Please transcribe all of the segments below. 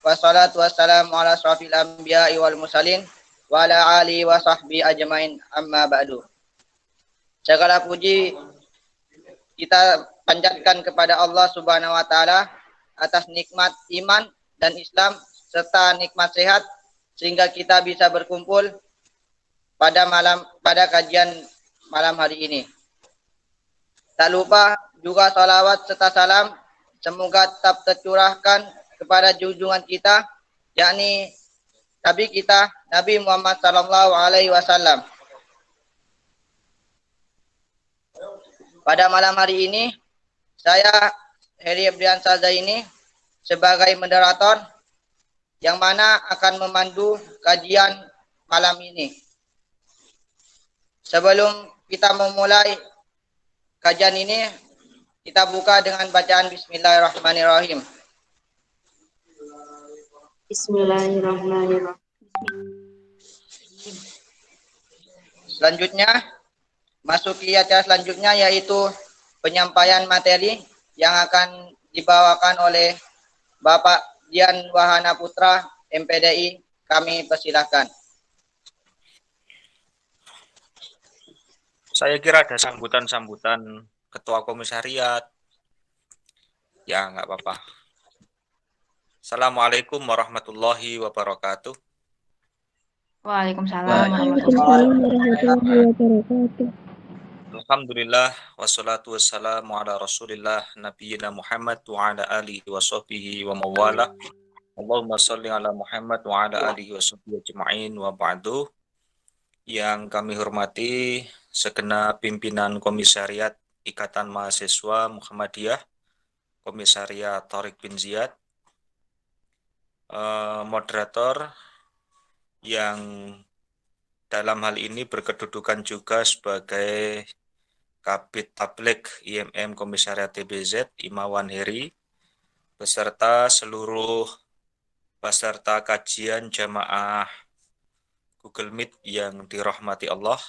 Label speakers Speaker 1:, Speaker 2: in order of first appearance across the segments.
Speaker 1: wassalatu wassalamu ala asrafil anbiya'i wal mursalin wa ala alihi wa sahbihi ajmain amma ba'du. Segala puji kita panjatkan kepada Allah Subhanahu wa taala atas nikmat iman dan Islam serta nikmat sehat sehingga kita bisa berkumpul pada kajian malam hari ini. Tak lupa juga salawat serta salam semoga tetap tercurahkan kepada junjungan kita, yakni Nabi kita, Nabi Muhammad sallallahu alaihi wasallam. Pada malam hari ini, saya Heri Ebriansa Zaini sebagai moderator yang mana akan memandu kajian malam ini. Sebelum kita memulai kajian ini, kita buka dengan bacaan Bismillahirrahmanirrahim.
Speaker 2: Bismillahirrahmanirrahim.
Speaker 1: Selanjutnya, masuki acara selanjutnya yaitu penyampaian materi yang akan dibawakan oleh Bapak Dian Wahana Putra, MPDI. Kami persilahkan.
Speaker 3: Saya kira ada sambutan-sambutan ketua komisariat. Ya, nggak apa-apa. Assalamualaikum warahmatullahi wabarakatuh.
Speaker 2: Waalaikumsalam warahmatullahi wabarakatuh.
Speaker 3: Alhamdulillah, wassalatu wassalamu ala rasulillah, nabiyina Muhammad wa ala alihi wa sahbihi wa mawala. Allahumma salli ala Muhammad wa ala alihi wa sahbihi ajma'in wa ba'du. Yang kami hormati segenap pimpinan Komisariat Ikatan Mahasiswa Muhammadiyah, Komisariat Thariq bin Ziyad, moderator yang dalam hal ini berkedudukan juga sebagai Kabid Tabligh IMM Komisariat TBZ, Imawan Heri, beserta seluruh peserta kajian jamaah Google Meet yang dirahmati Allah.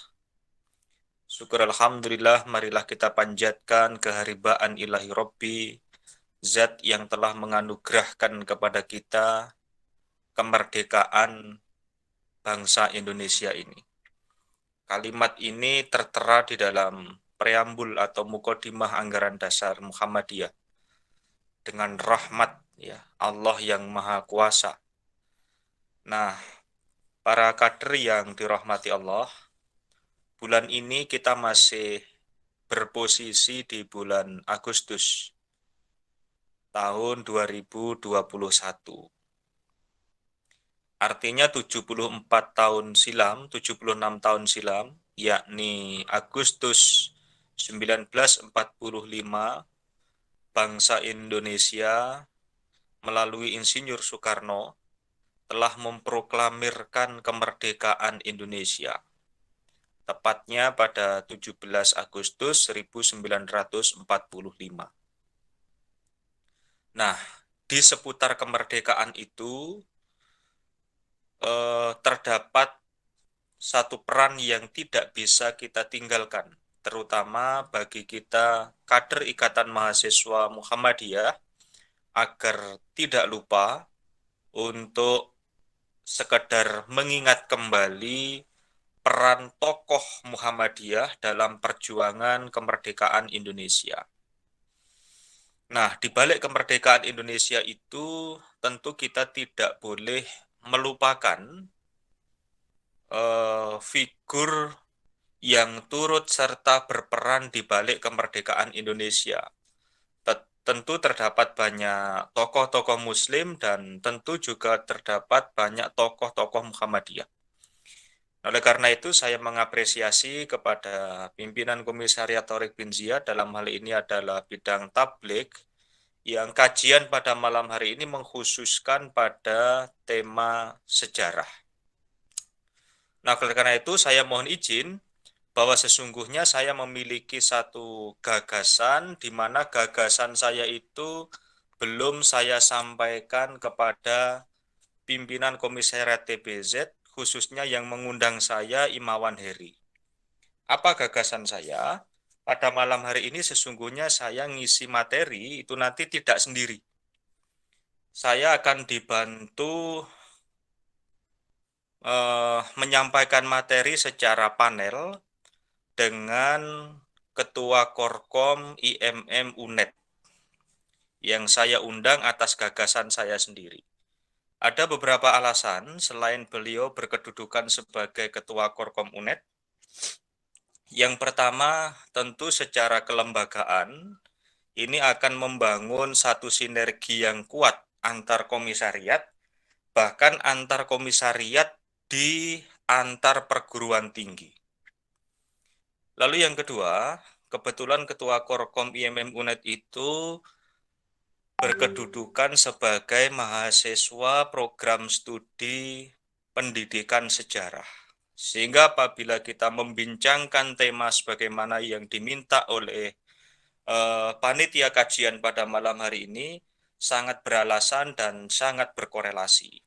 Speaker 3: Syukur alhamdulillah, marilah kita panjatkan keharibaan ilahi Rabbi, Zat yang telah menganugerahkan kepada kita kemerdekaan bangsa Indonesia ini. Kalimat ini tertera di dalam preambul atau mukodimah anggaran dasar Muhammadiyah. Dengan rahmat ya Allah yang Maha Kuasa. Nah, para kader yang dirahmati Allah, bulan ini kita masih berposisi di bulan Agustus tahun 2021. Artinya 74 tahun silam, 76 tahun silam, yakni Agustus 1945, bangsa Indonesia melalui Insinyur Soekarno telah memproklamirkan kemerdekaan Indonesia. Tepatnya pada 17 Agustus 1945. Nah, di seputar kemerdekaan itu terdapat satu peran yang tidak bisa kita tinggalkan, terutama bagi kita kader Ikatan Mahasiswa Muhammadiyah, agar tidak lupa untuk sekedar mengingat kembali peran tokoh Muhammadiyah dalam perjuangan kemerdekaan Indonesia. Nah, di balik kemerdekaan Indonesia itu tentu kita tidak boleh melupakan figur yang turut serta berperan di balik kemerdekaan Indonesia. Tentu terdapat banyak tokoh-tokoh Muslim dan tentu juga terdapat banyak tokoh-tokoh Muhammadiyah. Oleh karena itu saya mengapresiasi kepada pimpinan Komisariat Thariq bin Ziyad, dalam hal ini adalah bidang tabligh, yang kajian pada malam hari ini mengkhususkan pada tema sejarah. Nah, oleh karena itu saya mohon izin bahwa sesungguhnya saya memiliki satu gagasan, di mana gagasan saya itu belum saya sampaikan kepada pimpinan Komisariat TBZ, khususnya yang mengundang saya, Imawan Heri. Apa gagasan saya? Pada malam hari ini sesungguhnya saya ngisi materi itu nanti tidak sendiri. saya akan dibantu menyampaikan materi secara panel dengan Ketua Korkom IMM UNED yang saya undang atas gagasan saya sendiri. Ada beberapa alasan selain beliau berkedudukan sebagai Ketua Korkom UNED. Yang pertama, tentu secara kelembagaan, ini akan membangun satu sinergi yang kuat antar komisariat, bahkan antar komisariat di antar perguruan tinggi. Lalu yang kedua, kebetulan Ketua Korkom IMM UNED itu berkedudukan sebagai mahasiswa program studi pendidikan sejarah. Sehingga apabila kita membincangkan tema sebagaimana yang diminta oleh panitia kajian pada malam hari ini, sangat beralasan dan sangat berkorelasi.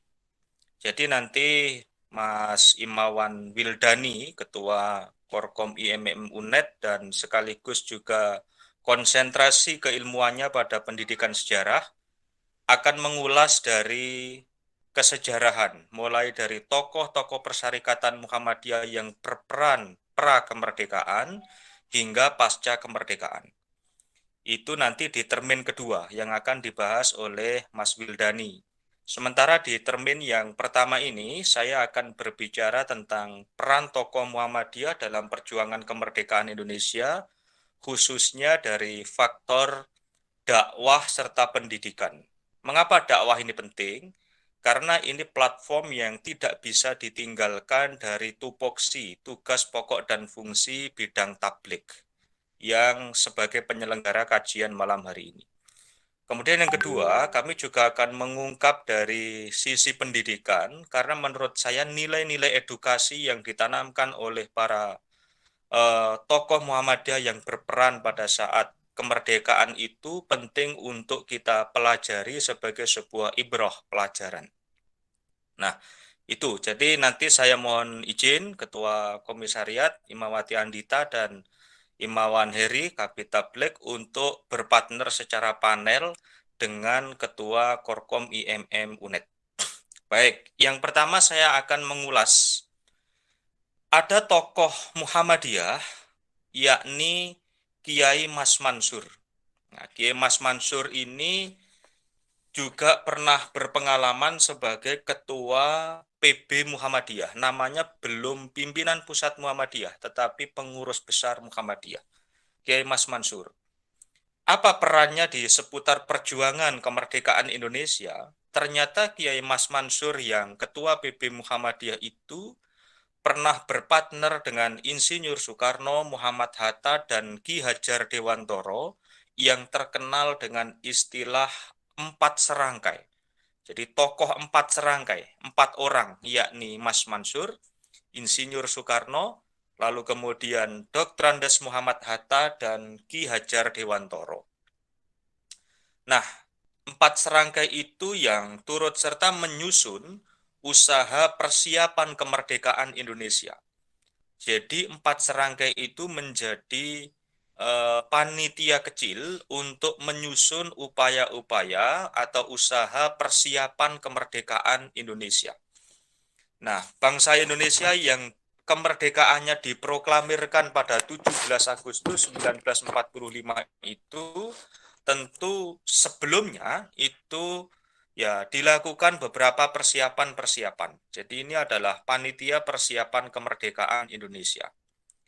Speaker 3: Jadi nanti Mas Imawan Wildani, Ketua Korkom IMM UNED dan sekaligus juga konsentrasi keilmuannya pada pendidikan sejarah, akan mengulas dari kesejarahan, mulai dari tokoh-tokoh persyarikatan Muhammadiyah yang berperan pra-kemerdekaan hingga pasca kemerdekaan. Itu nanti di termin kedua yang akan dibahas oleh Mas Wildani. Sementara di termin yang pertama ini, saya akan berbicara tentang peran tokoh Muhammadiyah dalam perjuangan kemerdekaan Indonesia, khususnya dari faktor dakwah serta pendidikan. Mengapa dakwah ini penting? Karena ini platform yang tidak bisa ditinggalkan dari tupoksi, tugas pokok dan fungsi bidang tablik yang sebagai penyelenggara kajian malam hari ini. Kemudian yang kedua, kami juga akan mengungkap dari sisi pendidikan, karena menurut saya nilai-nilai edukasi yang ditanamkan oleh para tokoh Muhammadiyah yang berperan pada saat kemerdekaan itu penting untuk kita pelajari sebagai sebuah ibrah pelajaran. Nah, itu. Jadi nanti saya mohon izin Ketua Komisariat Imawati Andita dan Imawan Heri Kabid Tablik untuk berpartner secara panel dengan Ketua Korkom IMM UNED. Baik, yang pertama saya akan mengulas. Ada tokoh Muhammadiyah, yakni Kiai Mas Mansur. Nah, Kiai Mas Mansur ini juga pernah berpengalaman sebagai Ketua PB Muhammadiyah. Namanya belum pimpinan pusat Muhammadiyah, tetapi pengurus besar Muhammadiyah. Kiai Mas Mansur. Apa perannya di seputar perjuangan kemerdekaan Indonesia? Ternyata Kiai Mas Mansur yang Ketua PB Muhammadiyah itu pernah berpartner dengan Insinyur Soekarno, Muhammad Hatta, dan Ki Hajar Dewantoro yang terkenal dengan istilah 4 serangkai. Jadi tokoh 4 serangkai, 4 orang, yakni Mas Mansur, Insinyur Soekarno, lalu kemudian Dr. Andes Muhammad Hatta, dan Ki Hajar Dewantoro. Nah, 4 serangkai itu yang turut serta menyusun usaha persiapan kemerdekaan Indonesia. Jadi 4 serangkai itu menjadi panitia kecil untuk menyusun upaya-upaya atau usaha persiapan kemerdekaan Indonesia. Nah, bangsa Indonesia yang kemerdekaannya diproklamirkan pada 17 Agustus 1945 itu tentu sebelumnya itu ya dilakukan beberapa persiapan-persiapan. Jadi ini adalah panitia persiapan kemerdekaan Indonesia.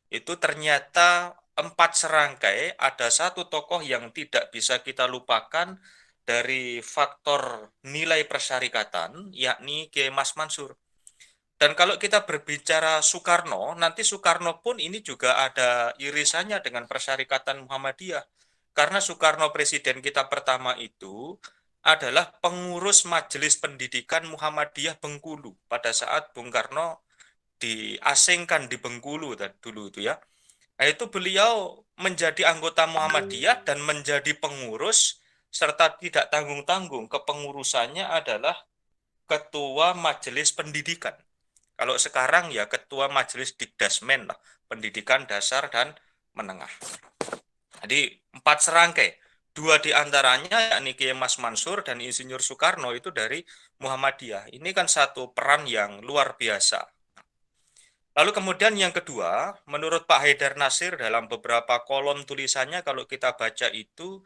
Speaker 3: Itu ternyata 4 serangkai, ada satu tokoh yang tidak bisa kita lupakan dari faktor nilai persyarikatan, yakni Kiai Mas Mansur. Dan kalau kita berbicara Soekarno, nanti Soekarno pun ini juga ada irisannya dengan persyarikatan Muhammadiyah. Karena Soekarno presiden kita pertama itu adalah pengurus Majelis Pendidikan Muhammadiyah Bengkulu pada saat Bung Karno diasingkan di Bengkulu dulu itu ya. Nah, itu beliau menjadi anggota Muhammadiyah dan menjadi pengurus serta tidak tanggung-tanggung kepengurusannya adalah Ketua Majelis Pendidikan. Kalau sekarang ya Ketua Majelis Dikdasmen lah, pendidikan dasar dan menengah. Jadi 4 serangkai, Dua di antaranya, yakni Kiai Mas Mansur dan Insinyur Soekarno, itu dari Muhammadiyah. Ini kan satu peran yang luar biasa. Lalu kemudian yang kedua, menurut Pak Haidar Nasir dalam beberapa kolom tulisannya, kalau kita baca itu,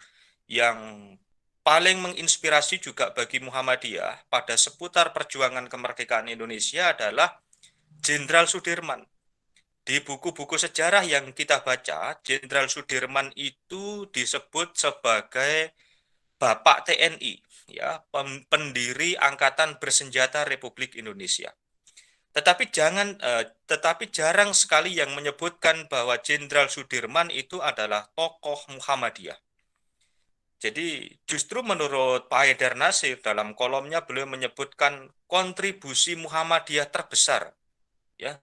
Speaker 3: yang paling menginspirasi juga bagi Muhammadiyah pada seputar perjuangan kemerdekaan Indonesia adalah Jenderal Sudirman. Di buku-buku sejarah yang kita baca, Jenderal Sudirman itu disebut sebagai Bapak TNI, ya, pendiri Angkatan Bersenjata Republik Indonesia. Tetapi jarang sekali yang menyebutkan bahwa Jenderal Sudirman itu adalah tokoh Muhammadiyah. Jadi justru menurut Pak Haidar Nasir dalam kolomnya beliau menyebutkan kontribusi Muhammadiyah terbesar, ya,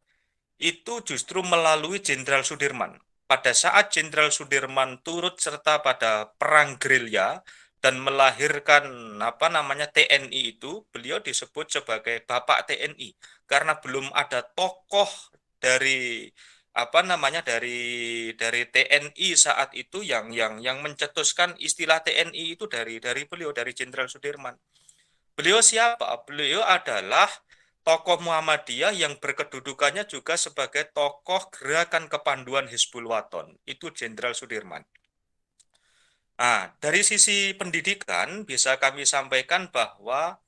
Speaker 3: itu justru melalui Jenderal Sudirman. Pada saat Jenderal Sudirman turut serta pada perang gerilya dan melahirkan TNI itu, beliau disebut sebagai Bapak TNI karena belum ada tokoh dari dari TNI saat itu yang mencetuskan istilah TNI itu dari beliau, dari Jenderal Sudirman. Beliau siapa? Beliau adalah tokoh Muhammadiyah yang berkedudukannya juga sebagai tokoh Gerakan Kepanduan Hizbul Waton. Itu Jenderal Sudirman. Nah, dari sisi pendidikan bisa kami sampaikan bahwa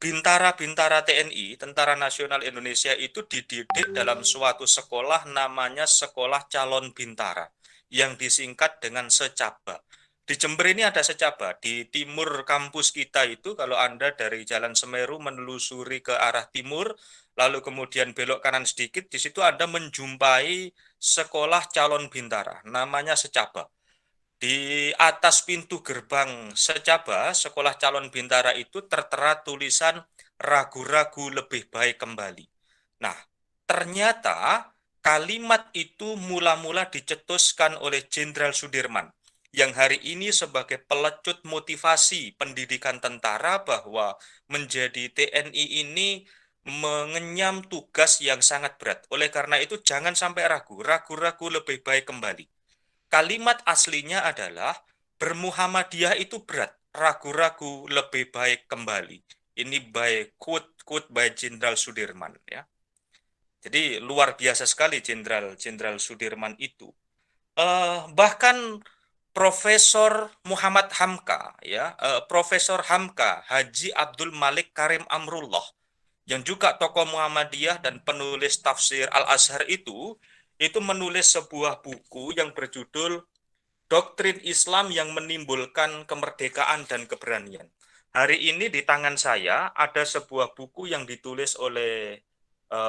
Speaker 3: bintara-bintara TNI, Tentara Nasional Indonesia, itu dididik dalam suatu sekolah namanya Sekolah Calon Bintara, yang disingkat dengan Secaba. Di Jember ini ada Secaba. Di timur kampus kita itu, kalau Anda dari Jalan Semeru menelusuri ke arah timur, lalu kemudian belok kanan sedikit, di situ Anda menjumpai Sekolah Calon Bintara, namanya Secaba. Di atas pintu gerbang Secaba, Sekolah Calon Bintara itu tertera tulisan ragu-ragu lebih baik kembali. Nah, ternyata kalimat itu mula-mula dicetuskan oleh Jenderal Sudirman, yang hari ini sebagai pelecut motivasi pendidikan tentara bahwa menjadi TNI ini mengenyam tugas yang sangat berat. Oleh karena itu jangan sampai ragu, ragu-ragu lebih baik kembali. Kalimat aslinya adalah bermuhammadiyah itu berat, ragu-ragu lebih baik kembali. Ini by quote by Jenderal Sudirman, ya. Jadi luar biasa sekali Jenderal Sudirman itu. Bahkan Profesor Muhammad Hamka, ya, Profesor Hamka Haji Abdul Malik Karim Amrullah, yang juga tokoh Muhammadiyah dan penulis tafsir Al-Azhar itu menulis sebuah buku yang berjudul Doktrin Islam yang Menimbulkan Kemerdekaan dan Keberanian. Hari ini di tangan saya ada sebuah buku yang ditulis oleh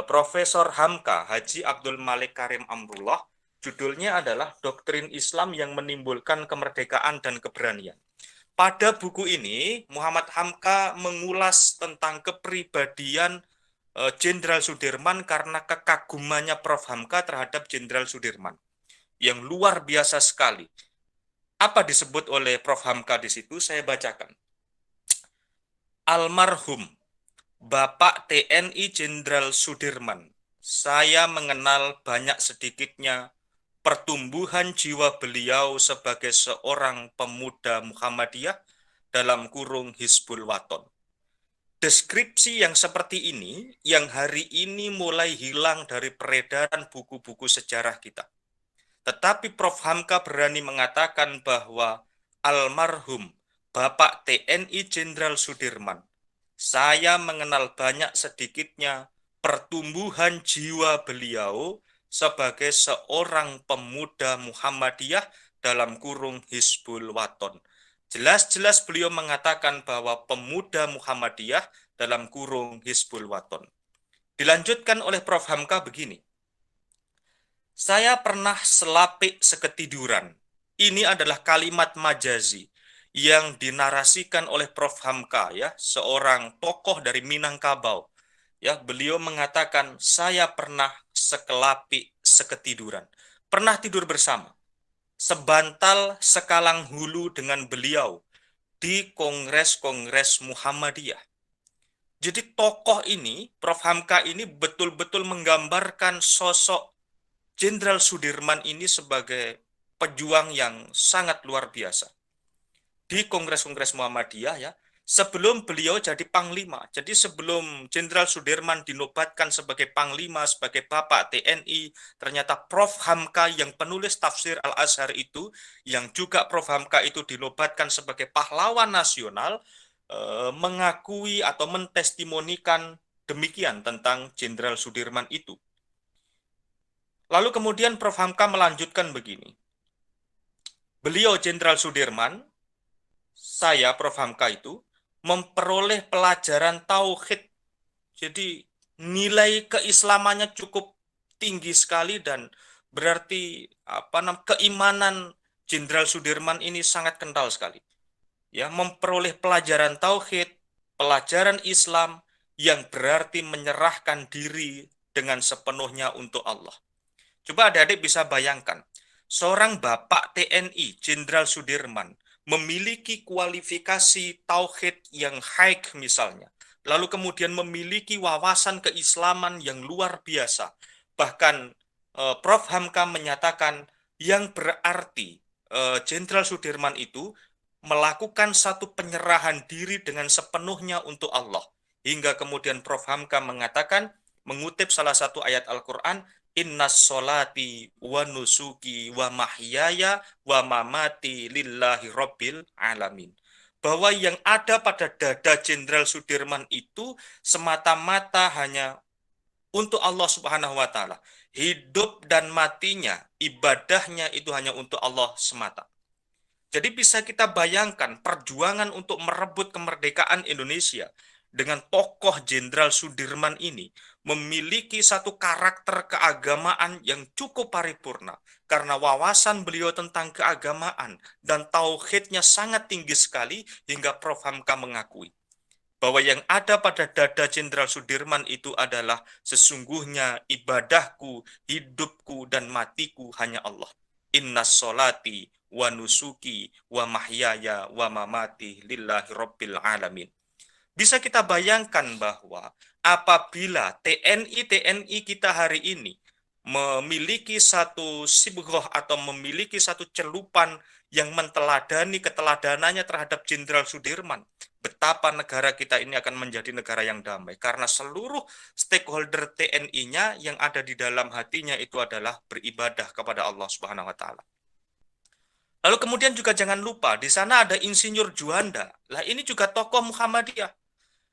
Speaker 3: Profesor Hamka Haji Abdul Malik Karim Amrullah. Judulnya adalah Doktrin Islam yang Menimbulkan Kemerdekaan dan Keberanian. Pada buku ini, Muhammad Hamka mengulas tentang kepribadian Jenderal Sudirman karena kekagumannya Prof. Hamka terhadap Jenderal Sudirman yang luar biasa sekali. Apa disebut oleh Prof. Hamka di situ? Saya bacakan. Almarhum Bapak TNI Jenderal Sudirman, saya mengenal banyak sedikitnya pertumbuhan jiwa beliau sebagai seorang pemuda Muhammadiyah dalam kurung Hizbul Waton. Deskripsi yang seperti ini yang hari ini mulai hilang dari peredaran buku-buku sejarah kita. Tetapi Prof. Hamka berani mengatakan bahwa almarhum Bapak TNI Jenderal Sudirman, saya mengenal banyak sedikitnya pertumbuhan jiwa beliau sebagai seorang pemuda Muhammadiyah dalam kurung Hizbul Waton. Jelas-jelas beliau mengatakan bahwa pemuda Muhammadiyah dalam kurung Hizbul Waton. Dilanjutkan oleh Prof. Hamka begini. Saya pernah selapik seketiduran. Ini adalah kalimat majazi yang dinarasikan oleh Prof. Hamka, ya, seorang tokoh dari Minangkabau. Ya, beliau mengatakan, saya pernah sekelapik seketiduran. Pernah tidur bersama. Sebantal sekalang hulu dengan beliau di kongres-kongres Muhammadiyah. Jadi tokoh ini, Prof. Hamka ini betul-betul menggambarkan sosok Jenderal Sudirman ini sebagai pejuang yang sangat luar biasa. Di Kongres-Kongres Muhammadiyah ya, sebelum beliau jadi panglima, jadi sebelum Jenderal Sudirman dinobatkan sebagai panglima, sebagai Bapak TNI, ternyata Prof. Hamka yang penulis tafsir Al-Azhar itu, yang juga Prof. Hamka itu dinobatkan sebagai pahlawan nasional, mengakui atau mentestimonikan demikian tentang Jenderal Sudirman itu. Lalu kemudian Prof. Hamka melanjutkan begini. Beliau Jenderal Sudirman, saya Prof. Hamka itu memperoleh pelajaran tauhid. Jadi nilai keislamannya cukup tinggi sekali dan berarti keimanan Jenderal Sudirman ini sangat kental sekali. Ya, memperoleh pelajaran tauhid, pelajaran Islam yang berarti menyerahkan diri dengan sepenuhnya untuk Allah. Coba adik-adik bisa bayangkan, seorang Bapak TNI, Jenderal Sudirman, memiliki kualifikasi tauhid yang high misalnya, lalu kemudian memiliki wawasan keislaman yang luar biasa. Bahkan Prof. Hamka menyatakan yang berarti Jenderal Sudirman itu melakukan satu penyerahan diri dengan sepenuhnya untuk Allah. Hingga kemudian Prof. Hamka mengatakan, mengutip salah satu ayat Al-Quran, Innas solati wa nusuki wa mahyaya wa mamati lillahi rabbil alamin. Bahwa yang ada pada dada Jenderal Sudirman itu semata-mata hanya untuk Allah Subhanahu wa Ta'ala. Hidup dan matinya, ibadahnya itu hanya untuk Allah semata. Jadi bisa kita bayangkan perjuangan untuk merebut kemerdekaan Indonesia dengan tokoh Jenderal Sudirman ini memiliki satu karakter keagamaan yang cukup paripurna karena wawasan beliau tentang keagamaan dan tauhidnya sangat tinggi sekali hingga Prof. Hamka mengakui bahwa yang ada pada dada Jenderal Sudirman itu adalah sesungguhnya ibadahku, hidupku, dan matiku hanya Allah. Innas solati wa nusuki wa mahyaya wa mamati lillahi rabbil alamin. Bisa kita bayangkan bahwa apabila TNI kita hari ini memiliki satu sibghah atau memiliki satu celupan yang menteladani keteladanannya terhadap Jenderal Sudirman, betapa negara kita ini akan menjadi negara yang damai karena seluruh stakeholder TNI-nya yang ada di dalam hatinya itu adalah beribadah kepada Allah Subhanahu wa Ta'ala. Lalu kemudian juga jangan lupa di sana ada Insinyur Juanda. Lah ini juga tokoh Muhammadiyah.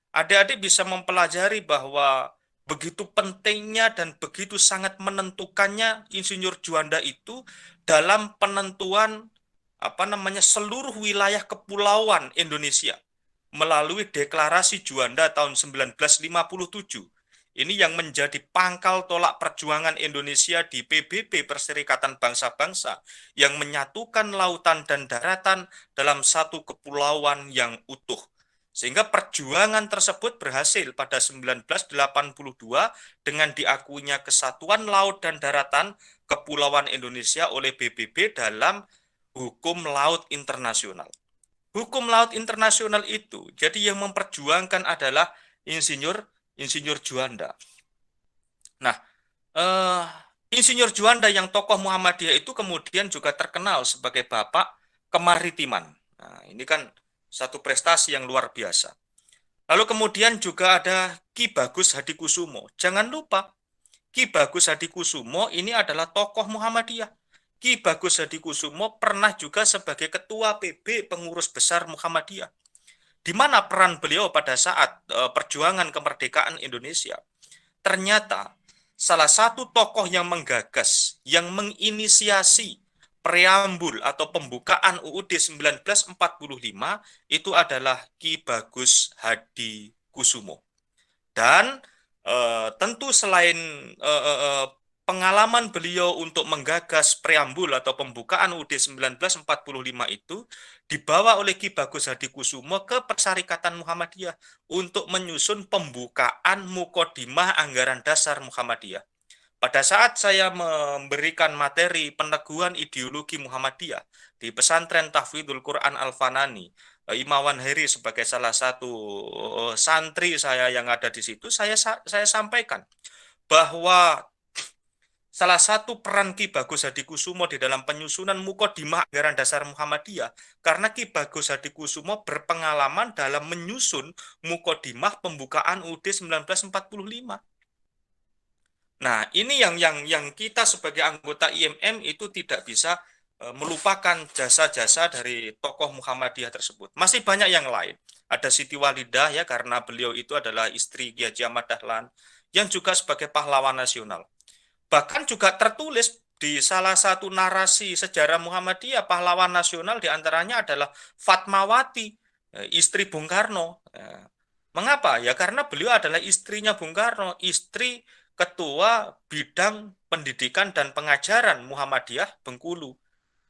Speaker 3: Adik-adik bisa mempelajari bahwa begitu pentingnya dan begitu sangat menentukannya Insinyur Juanda itu dalam penentuan seluruh wilayah kepulauan Indonesia melalui Deklarasi Juanda tahun 1957. Ini yang menjadi pangkal tolak perjuangan Indonesia di PBB Perserikatan Bangsa-Bangsa yang menyatukan lautan dan daratan dalam satu kepulauan yang utuh. Sehingga perjuangan tersebut berhasil pada 1982 dengan diakuinya kesatuan laut dan daratan Kepulauan Indonesia oleh PBB dalam hukum laut internasional. Hukum laut internasional itu jadi yang memperjuangkan adalah Insinyur Juanda. Nah, Insinyur Juanda yang tokoh Muhammadiyah itu kemudian juga terkenal sebagai Bapak Kemaritiman. Nah, ini kan satu prestasi yang luar biasa. Lalu kemudian juga ada Ki Bagus Hadikusumo. Jangan lupa, Ki Bagus Hadikusumo ini adalah tokoh Muhammadiyah. Ki Bagus Hadikusumo pernah juga sebagai Ketua PB Pengurus Besar Muhammadiyah. Di mana peran beliau pada saat perjuangan kemerdekaan Indonesia? Ternyata salah satu tokoh yang menggagas, yang menginisiasi preambul atau pembukaan UUD 1945 itu adalah Ki Bagus Hadikusumo. Dan tentu selain pengalaman beliau untuk menggagas preambul atau pembukaan UUD 1945 itu dibawa oleh Ki Bagus Hadikusumo ke Perserikatan Muhammadiyah untuk menyusun pembukaan Mukodimah Anggaran Dasar Muhammadiyah. Pada saat saya memberikan materi peneguhan ideologi Muhammadiyah di pesantren Tahfidzul Quran Al-Fanani, Imawan Heri sebagai salah satu santri saya yang ada di situ, saya sampaikan bahwa salah satu peran Ki Bagus Hadikusumo di dalam penyusunan Muqaddimah Anggaran Dasar Muhammadiyah, karena Ki Bagus Hadikusumo berpengalaman dalam menyusun Muqaddimah pembukaan UUD 1945. Nah, ini yang kita sebagai anggota IMM itu tidak bisa melupakan jasa-jasa dari tokoh Muhammadiyah tersebut. Masih banyak yang lain. Ada Siti Walidah ya, karena beliau itu adalah istri Ki Haji Ahmad Dahlan yang juga sebagai pahlawan nasional. Bahkan juga tertulis di salah satu narasi sejarah Muhammadiyah, pahlawan nasional diantaranya adalah Fatmawati, istri Bung Karno. Mengapa? Ya karena beliau adalah istrinya Bung Karno, istri Ketua Bidang Pendidikan dan Pengajaran Muhammadiyah Bengkulu.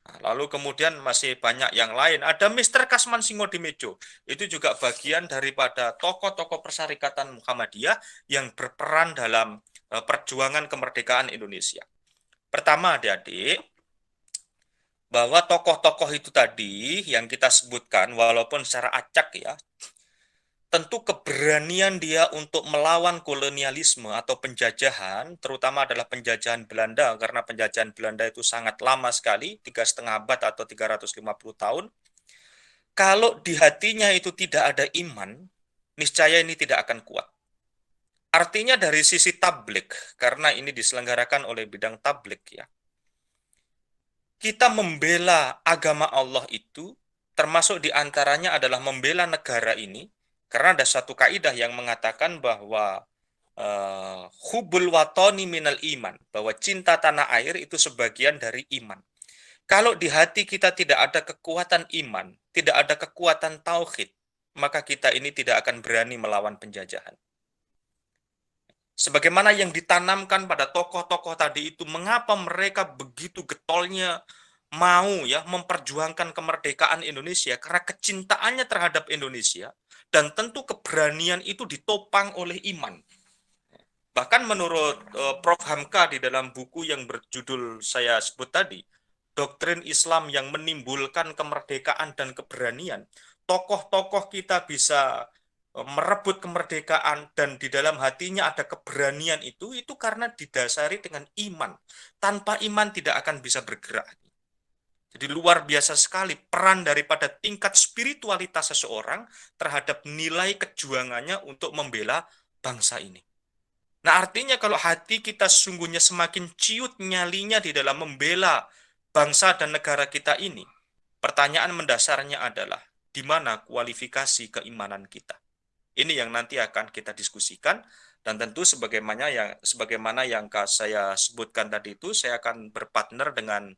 Speaker 3: Nah, lalu kemudian masih banyak yang lain. Ada Mr. Kasman Singodimedjo. Itu juga bagian daripada tokoh-tokoh persyarikatan Muhammadiyah yang berperan dalam perjuangan kemerdekaan Indonesia. Pertama, adik-adik, bahwa tokoh-tokoh itu tadi yang kita sebutkan, walaupun secara acak ya, tentu keberanian dia untuk melawan kolonialisme atau penjajahan, terutama adalah penjajahan Belanda, karena penjajahan Belanda itu sangat lama sekali, 3,5 abad atau 350 tahun. Kalau di hatinya itu tidak ada iman, niscaya ini tidak akan kuat. Artinya dari sisi tablik, karena ini diselenggarakan oleh bidang tablik ya, kita membela agama Allah itu, termasuk diantaranya adalah membela negara ini, karena ada satu kaidah yang mengatakan bahwa hubul watoni minal iman, bahwa cinta tanah air itu sebagian dari iman. Kalau di hati kita tidak ada kekuatan iman, tidak ada kekuatan tauhid, maka kita ini tidak akan berani melawan penjajahan. Sebagaimana yang ditanamkan pada tokoh-tokoh tadi itu, mengapa mereka begitu getolnya mau ya memperjuangkan kemerdekaan Indonesia, karena kecintaannya terhadap Indonesia, dan tentu keberanian itu ditopang oleh iman. Bahkan menurut Prof. Hamka di dalam buku yang berjudul saya sebut tadi, Doktrin Islam yang Menimbulkan Kemerdekaan dan Keberanian, tokoh-tokoh kita bisa merebut kemerdekaan dan di dalam hatinya ada keberanian itu karena didasari dengan iman. Tanpa iman tidak akan bisa bergerak. Jadi luar biasa sekali peran daripada tingkat spiritualitas seseorang terhadap nilai kejuangannya untuk membela bangsa ini. Nah, artinya kalau hati kita sesungguhnya semakin ciut nyalinya di dalam membela bangsa dan negara kita ini, pertanyaan mendasarnya adalah di mana kualifikasi keimanan kita? Ini yang nanti akan kita diskusikan, dan tentu sebagaimana yang saya sebutkan tadi itu, saya akan berpartner dengan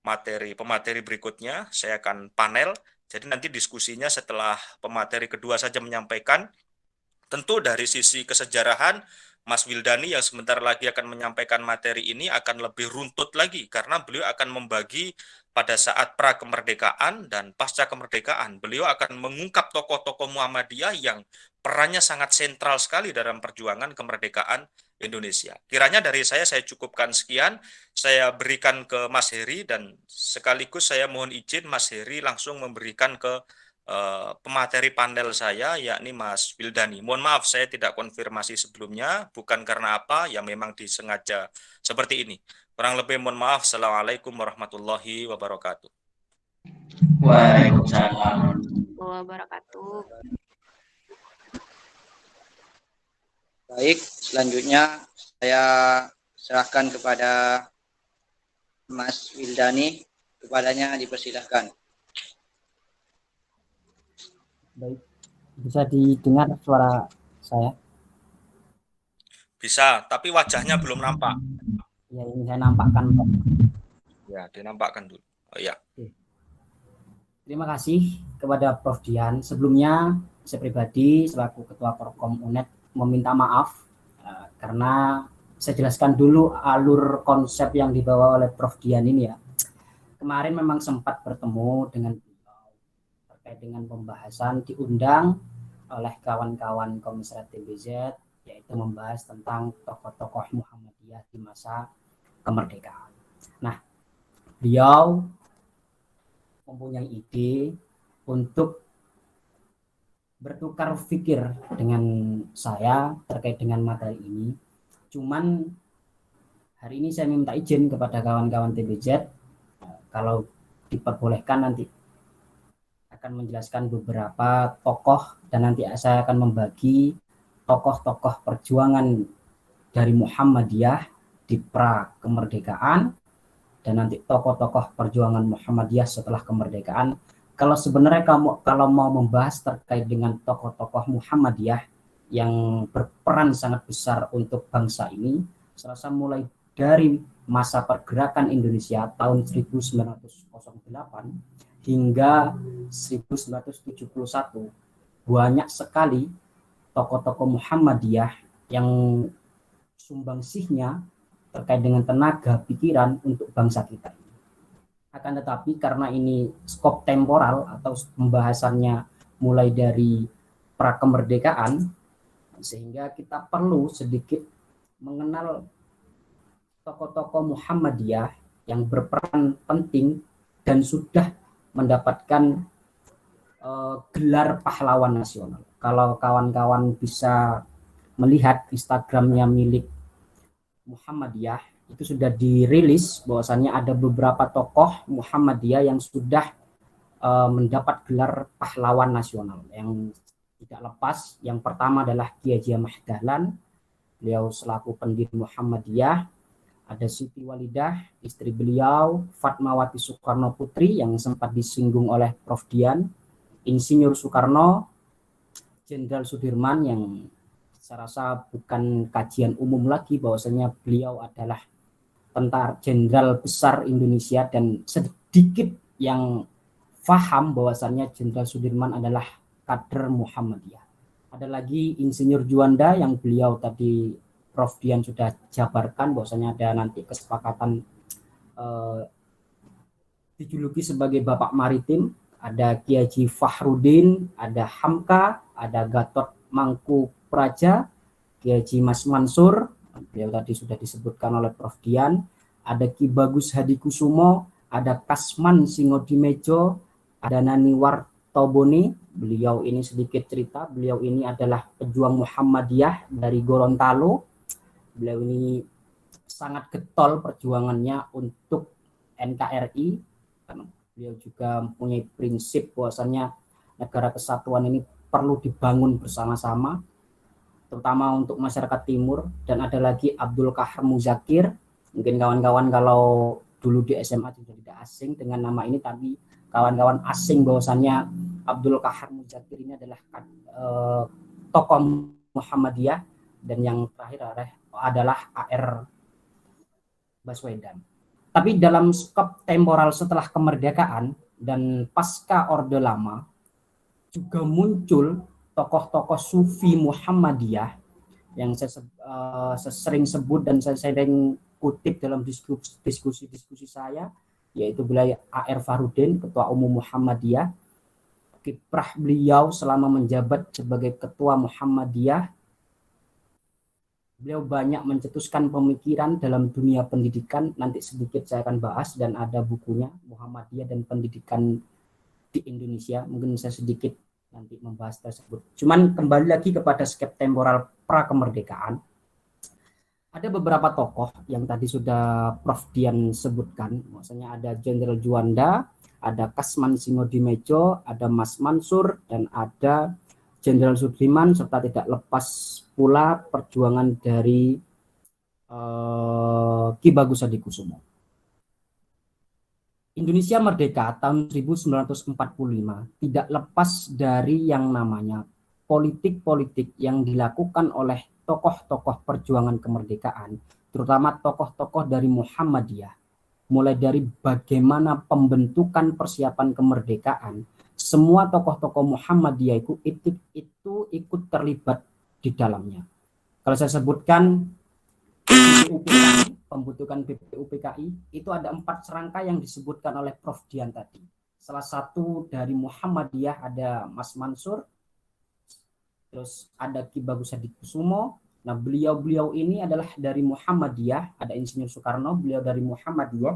Speaker 3: pemateri berikutnya. Saya akan panel, jadi nanti diskusinya setelah pemateri kedua saja menyampaikan. Tentu dari sisi kesejarahan, Mas Wildani yang sebentar lagi akan menyampaikan materi ini akan lebih runtut lagi, karena beliau akan membagi pada saat pra-kemerdekaan dan pasca kemerdekaan. Beliau akan mengungkap tokoh-tokoh Muhammadiyah yang perannya sangat sentral sekali dalam perjuangan kemerdekaan Indonesia. Kiranya dari saya cukupkan sekian, saya berikan ke Mas Heri, dan sekaligus saya mohon izin Mas Heri langsung memberikan ke pemateri panel saya, yakni Mas Wildani. Mohon maaf saya tidak konfirmasi sebelumnya, bukan karena apa, ya memang disengaja seperti ini. Kurang lebih mohon maaf. Assalamualaikum warahmatullahi wabarakatuh.
Speaker 4: Waalaikumsalam wabarakatuh.
Speaker 1: Baik, selanjutnya saya serahkan kepada Mas Wildani. Kepadanya dipersilahkan.
Speaker 5: Baik, bisa didengar suara saya?
Speaker 3: Bisa, tapi wajahnya belum nampak.
Speaker 5: Ya, ini saya nampakkan.
Speaker 3: Ya, dinampakkan dulu. Oh ya.
Speaker 5: Terima kasih kepada Prof. Dian. Sebelumnya, saya pribadi selaku Ketua Korkom UNED meminta maaf karena saya jelaskan dulu alur konsep yang dibawa oleh Prof. Dian ini ya. Kemarin memang sempat bertemu dengan terkait dengan pembahasan, diundang oleh kawan-kawan Komisariat TBZ, yaitu membahas tentang tokoh-tokoh Muhammadiyah di masa kemerdekaan. Nah, beliau mempunyai ide untuk bertukar pikir dengan saya terkait dengan materi ini. Cuman Hari ini saya minta izin kepada kawan-kawan TBZ, kalau diperbolehkan nanti akan menjelaskan beberapa tokoh dan nanti saya akan membagi tokoh-tokoh perjuangan dari Muhammadiyah di pra kemerdekaan dan nanti tokoh-tokoh perjuangan Muhammadiyah setelah kemerdekaan. Kalau sebenarnya kalau mau membahas terkait dengan tokoh-tokoh Muhammadiyah yang berperan sangat besar untuk bangsa ini, serasa mulai dari masa pergerakan Indonesia tahun 1908 hingga 1971, banyak sekali tokoh-tokoh Muhammadiyah yang sumbangsihnya terkait dengan tenaga pikiran untuk bangsa kita. Akan tetapi karena ini skop temporal atau pembahasannya mulai dari pra kemerdekaan, sehingga kita perlu sedikit mengenal tokoh-tokoh Muhammadiyah yang berperan penting dan sudah mendapatkan gelar pahlawan nasional. Kalau kawan-kawan bisa melihat Instagramnya milik Muhammadiyah, itu sudah dirilis bahwasannya ada beberapa tokoh Muhammadiyah yang sudah mendapat gelar pahlawan nasional. Yang tidak lepas, yang pertama adalah Kiai Haji Ahmad Dahlan, beliau selaku pendiri Muhammadiyah. Ada Siti Walidah, istri beliau, Fatmawati Soekarno Putri yang sempat disinggung oleh Prof. Dian, Insinyur Soekarno, Jenderal Sudirman yang saya rasa bukan kajian umum lagi bahwasanya beliau adalah tentara jenderal besar Indonesia dan sedikit yang paham bahwasannya Jenderal Sudirman adalah kader Muhammadiyah. Ada lagi Insinyur Juanda yang beliau tadi Prof. Dian sudah jabarkan bahwasanya ada nanti kesepakatan dijuluki sebagai Bapak Maritim. Ada Kiai Haji Fahrudin, ada Hamka, ada Gatot Mangku Praja, Kiai Haji Mas Mansur, beliau tadi sudah disebutkan oleh Prof. Dian, ada Ki Bagus Hadikusumo, ada Kasman Singodimejo, ada Nani Wartoboni. Beliau ini sedikit cerita, beliau ini adalah pejuang Muhammadiyah dari Gorontalo. Beliau ini sangat getol perjuangannya untuk NKRI, karena beliau juga mempunyai prinsip bahwasannya negara kesatuan ini perlu dibangun bersama-sama, terutama untuk masyarakat timur. Dan ada lagi Abdul Qahar Muzakir, mungkin kawan-kawan kalau dulu di SMA juga tidak asing dengan nama ini, tapi kawan-kawan asing bahwasannya Abdul Qahar Muzakir ini adalah tokoh Muhammadiyah. Dan yang terakhir adalah AR Baswedan. Tapi dalam skop temporal setelah kemerdekaan dan pasca Orde Lama juga muncul tokoh-tokoh Sufi Muhammadiyah yang saya sering sebut dan saya sering kutip dalam diskusi saya, yaitu beliau AR Fahrudin, Ketua Umum Muhammadiyah. Kiprah beliau selama menjabat sebagai Ketua Muhammadiyah, beliau banyak mencetuskan pemikiran dalam dunia pendidikan. Nanti sedikit saya akan bahas dan ada bukunya Muhammadiyah dan Pendidikan di Indonesia. Mungkin saya sedikit nanti membahas tersebut. Cuman kembali lagi kepada skep temporal pra kemerdekaan. Ada beberapa tokoh yang tadi sudah Prof. Dian sebutkan. Maksudnya ada Jenderal Juanda, ada Kasman Singodimejo, ada Mas Mansur, dan ada Jenderal Sudirman, serta tidak lepas pula perjuangan dari Ki Bagus Hadikusumo. Indonesia merdeka tahun 1945 tidak lepas dari yang namanya politik-politik yang dilakukan oleh tokoh-tokoh perjuangan kemerdekaan, terutama tokoh-tokoh dari Muhammadiyah. Mulai dari bagaimana pembentukan persiapan kemerdekaan, semua tokoh-tokoh Muhammadiyah itu ikut terlibat di dalamnya. Kalau saya sebutkan BPUPKI, pembentukan BPUPKI, itu ada 4 serangka yang disebutkan oleh Prof. Dian tadi. Salah satu dari Muhammadiyah ada Mas Mansur, terus ada Ki Bagus Hadikusumo. Nah, beliau ini adalah dari Muhammadiyah, ada Insinyur Soekarno, beliau dari Muhammadiyah,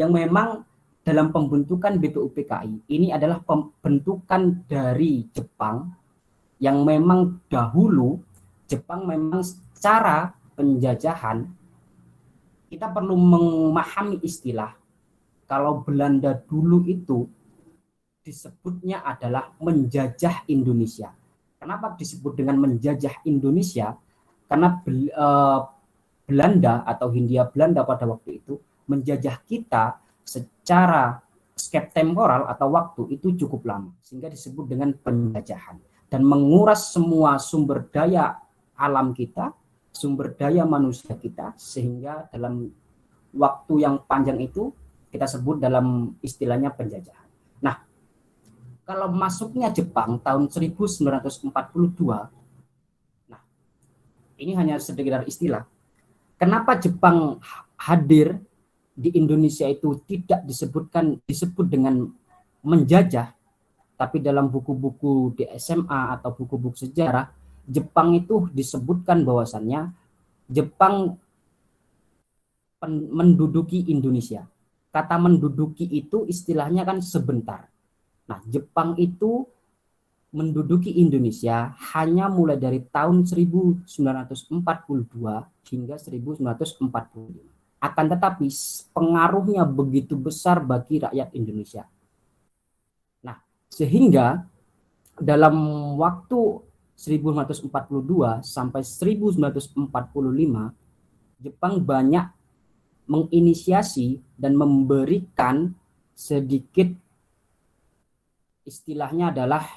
Speaker 5: yang memang dalam pembentukan BPUPKI ini adalah pembentukan dari Jepang, yang memang dahulu Jepang memang secara penjajahan kita perlu memahami istilah kalau Belanda dulu itu disebutnya adalah menjajah Indonesia. Kenapa disebut dengan menjajah Indonesia? Karena Belanda atau Hindia Belanda pada waktu itu menjajah kita secara skep temporal atau waktu itu cukup lama, sehingga disebut dengan penjajahan, dan menguras semua sumber daya alam kita, sumber daya manusia kita, sehingga dalam waktu yang panjang itu kita sebut dalam istilahnya penjajahan. Nah, kalau masuknya Jepang tahun 1942, nah ini hanya sekedar istilah. Kenapa Jepang hadir di Indonesia itu tidak disebut dengan menjajah, tapi dalam buku-buku di SMA atau buku-buku sejarah Jepang itu disebutkan bahwasannya Jepang menduduki Indonesia. Kata menduduki itu istilahnya kan sebentar. Nah, Jepang itu menduduki Indonesia hanya mulai dari tahun 1942 hingga 1945. Akan tetapi pengaruhnya begitu besar bagi rakyat Indonesia. Nah, sehingga dalam waktu 1942 sampai 1945 Jepang banyak menginisiasi dan memberikan sedikit, istilahnya adalah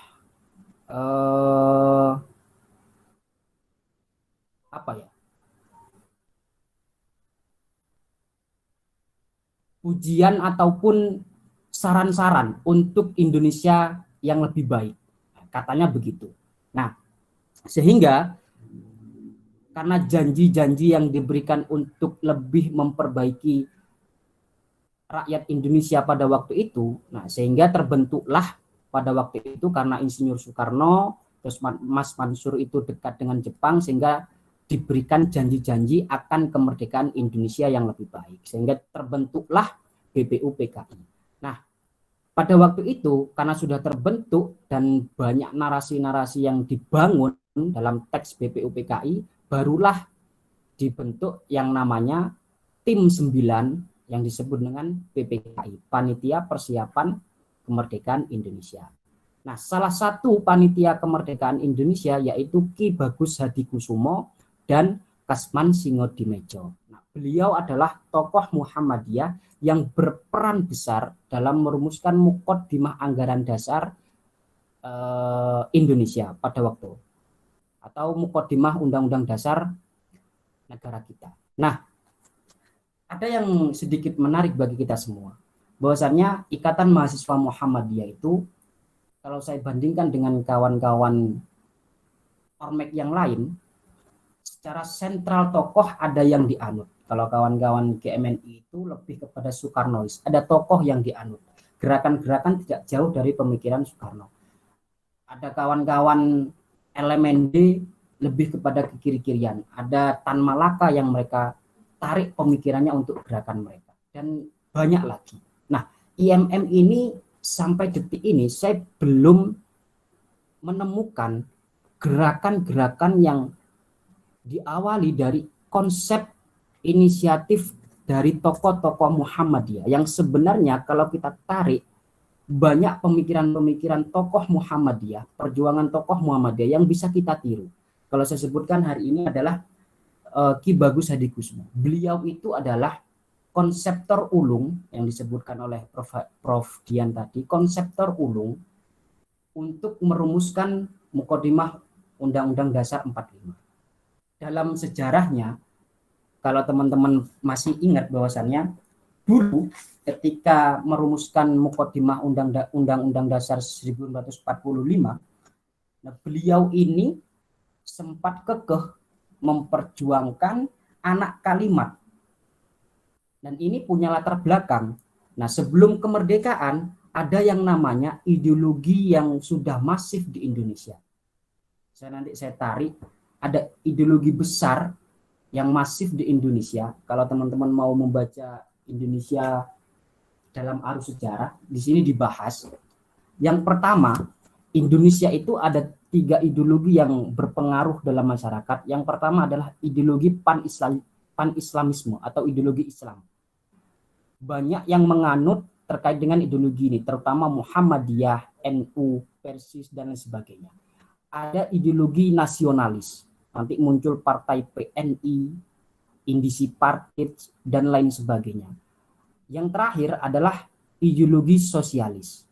Speaker 5: pujian ataupun saran-saran untuk Indonesia yang lebih baik, katanya begitu. Nah, sehingga karena janji-janji yang diberikan untuk lebih memperbaiki rakyat Indonesia pada waktu itu, nah sehingga terbentuklah pada waktu itu karena Insinyur Soekarno, terus Mas Mansur itu dekat dengan Jepang, sehingga diberikan janji-janji akan kemerdekaan Indonesia yang lebih baik, sehingga terbentuklah BPUPKI. Nah, pada waktu itu karena sudah terbentuk dan banyak narasi-narasi yang dibangun dalam teks BPUPKI, barulah dibentuk yang namanya Tim 9 yang disebut dengan PPKI, Panitia Persiapan Kemerdekaan Indonesia. Nah, salah satu panitia kemerdekaan Indonesia yaitu Ki Bagus Hadikusumo dan Kasman Singodimedjo. Nah, beliau adalah tokoh Muhammadiyah yang berperan besar dalam merumuskan Muqaddimah Anggaran Dasar Indonesia pada waktu, atau Muqaddimah Undang-Undang Dasar negara kita. Nah, ada yang sedikit menarik bagi kita semua, bahwasannya Ikatan Mahasiswa Muhammadiyah itu, kalau saya bandingkan dengan kawan-kawan ormek yang lain, secara sentral tokoh ada yang dianut. Kalau kawan-kawan GMNI itu lebih kepada Soekarnois, ada tokoh yang dianut. Gerakan-gerakan tidak jauh dari pemikiran Soekarno. Ada kawan-kawan LMND lebih kepada kekiri-kirian. Ada Tan Malaka yang mereka tarik pemikirannya untuk gerakan mereka, dan banyak lagi. Nah, IMM ini sampai detik ini saya belum menemukan gerakan-gerakan yang diawali dari konsep inisiatif dari tokoh-tokoh Muhammadiyah yang sebenarnya kalau kita tarik banyak pemikiran-pemikiran tokoh Muhammadiyah, perjuangan tokoh Muhammadiyah yang bisa kita tiru. Kalau saya sebutkan hari ini adalah Ki Bagus Hadikusumo. Beliau itu adalah konseptor ulung yang disebutkan oleh Prof. Dian tadi, konseptor ulung untuk merumuskan Muqaddimah Undang-Undang Dasar 45. Dalam sejarahnya, kalau teman-teman masih ingat bahwasannya dulu ketika merumuskan Muqaddimah Undang-Undang Dasar 1945, nah beliau ini sempat kekeh memperjuangkan anak kalimat. Dan ini punya latar belakang. Nah, sebelum kemerdekaan ada yang namanya ideologi yang sudah masif di Indonesia. Nanti saya tarik, ada ideologi besar yang masif di Indonesia. Kalau teman-teman mau membaca Indonesia dalam arus sejarah, di sini dibahas. Yang pertama, Indonesia itu ada 3 ideologi yang berpengaruh dalam masyarakat. Yang pertama adalah ideologi pan-islamisme atau ideologi Islam. Banyak yang menganut terkait dengan ideologi ini, terutama Muhammadiyah, NU, Persis, dan lain sebagainya. Ada ideologi nasionalis, nanti muncul partai PNI, Indisi Partit, dan lain sebagainya. Yang terakhir adalah ideologi sosialis.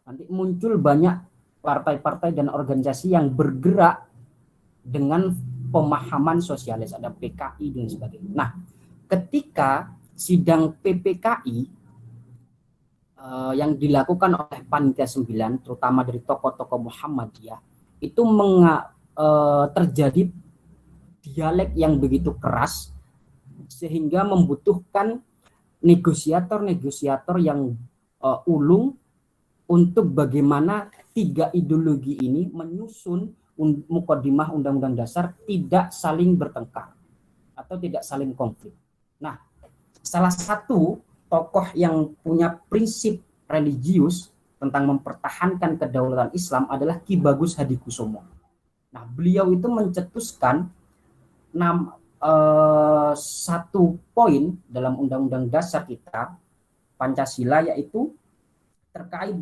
Speaker 5: Nanti muncul banyak partai-partai dan organisasi yang bergerak dengan pemahaman sosialis, ada PKI dan sebagainya. Nah, ketika sidang PPKI yang dilakukan oleh Panitia 9, terutama dari tokoh-tokoh Muhammadiyah, itu terjadi dialek yang begitu keras sehingga membutuhkan negosiator-negosiator yang ulung untuk bagaimana tiga ideologi ini menyusun mukadimah Undang-Undang Dasar tidak saling bertengkar atau tidak saling konflik. Nah, salah satu tokoh yang punya prinsip religius tentang mempertahankan kedaulatan Islam adalah Ki Bagus Hadikusumo. Nah, beliau itu mencetuskan satu poin dalam Undang-Undang Dasar kita Pancasila, yaitu terkait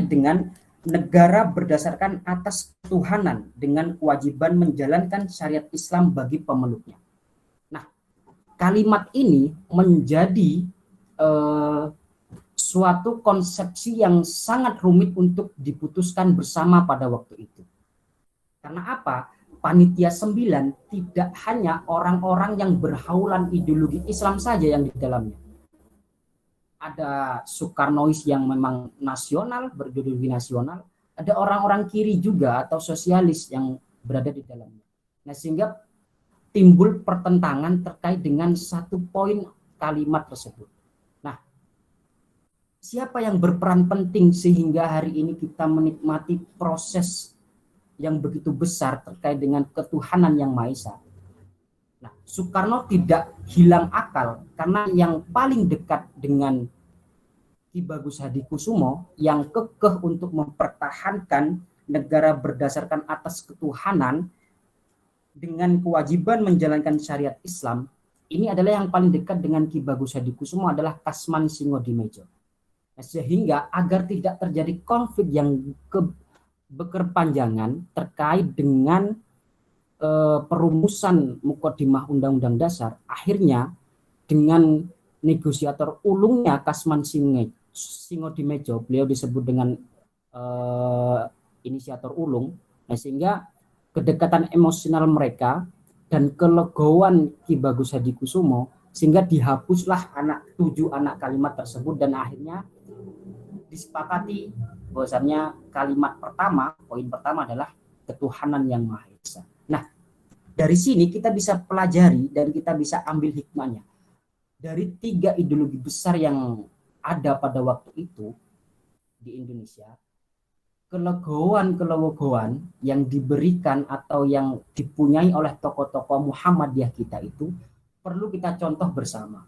Speaker 5: dengan negara berdasarkan atas ketuhanan dengan kewajiban menjalankan syariat Islam bagi pemeluknya. Nah, kalimat ini menjadi suatu konsepsi yang sangat rumit untuk diputuskan bersama pada waktu itu. Karena apa? Panitia 9 tidak hanya orang-orang yang berhaulan ideologi Islam saja yang di dalamnya. Ada Soekarnois yang memang nasional, berideologi nasional, ada orang-orang kiri juga atau sosialis yang berada di dalamnya. Nah, sehingga timbul pertentangan terkait dengan satu poin kalimat tersebut. Nah, siapa yang berperan penting sehingga hari ini kita menikmati proses yang begitu besar terkait dengan ketuhanan yang Maha Esa? Nah, Soekarno tidak hilang akal karena yang paling dekat dengan Ki Bagus Hadikusumo yang kekeh untuk mempertahankan negara berdasarkan atas ketuhanan dengan kewajiban menjalankan syariat Islam, ini adalah yang paling dekat dengan Ki Bagus Hadikusumo adalah Kasman Singodimedjo. Nah, sehingga agar tidak terjadi konflik yang berkepanjangan terkait dengan perumusan mukadimah Undang-Undang Dasar, akhirnya dengan negosiator ulungnya Kasman Singodimedjo, beliau disebut dengan inisiator ulung, nah, sehingga kedekatan emosional mereka dan kelegoan Ki Bagus Hadikusumo sehingga dihapuslah 7 anak kalimat tersebut, dan akhirnya disepakati bahwasannya kalimat pertama, poin pertama adalah ketuhanan yang Maha Esa. Nah, dari sini kita bisa pelajari dan kita bisa ambil hikmahnya. Dari 3 ideologi besar yang ada pada waktu itu di Indonesia, kelegoan yang diberikan atau yang dipunyai oleh tokoh-tokoh Muhammadiyah kita itu perlu kita contoh bersama.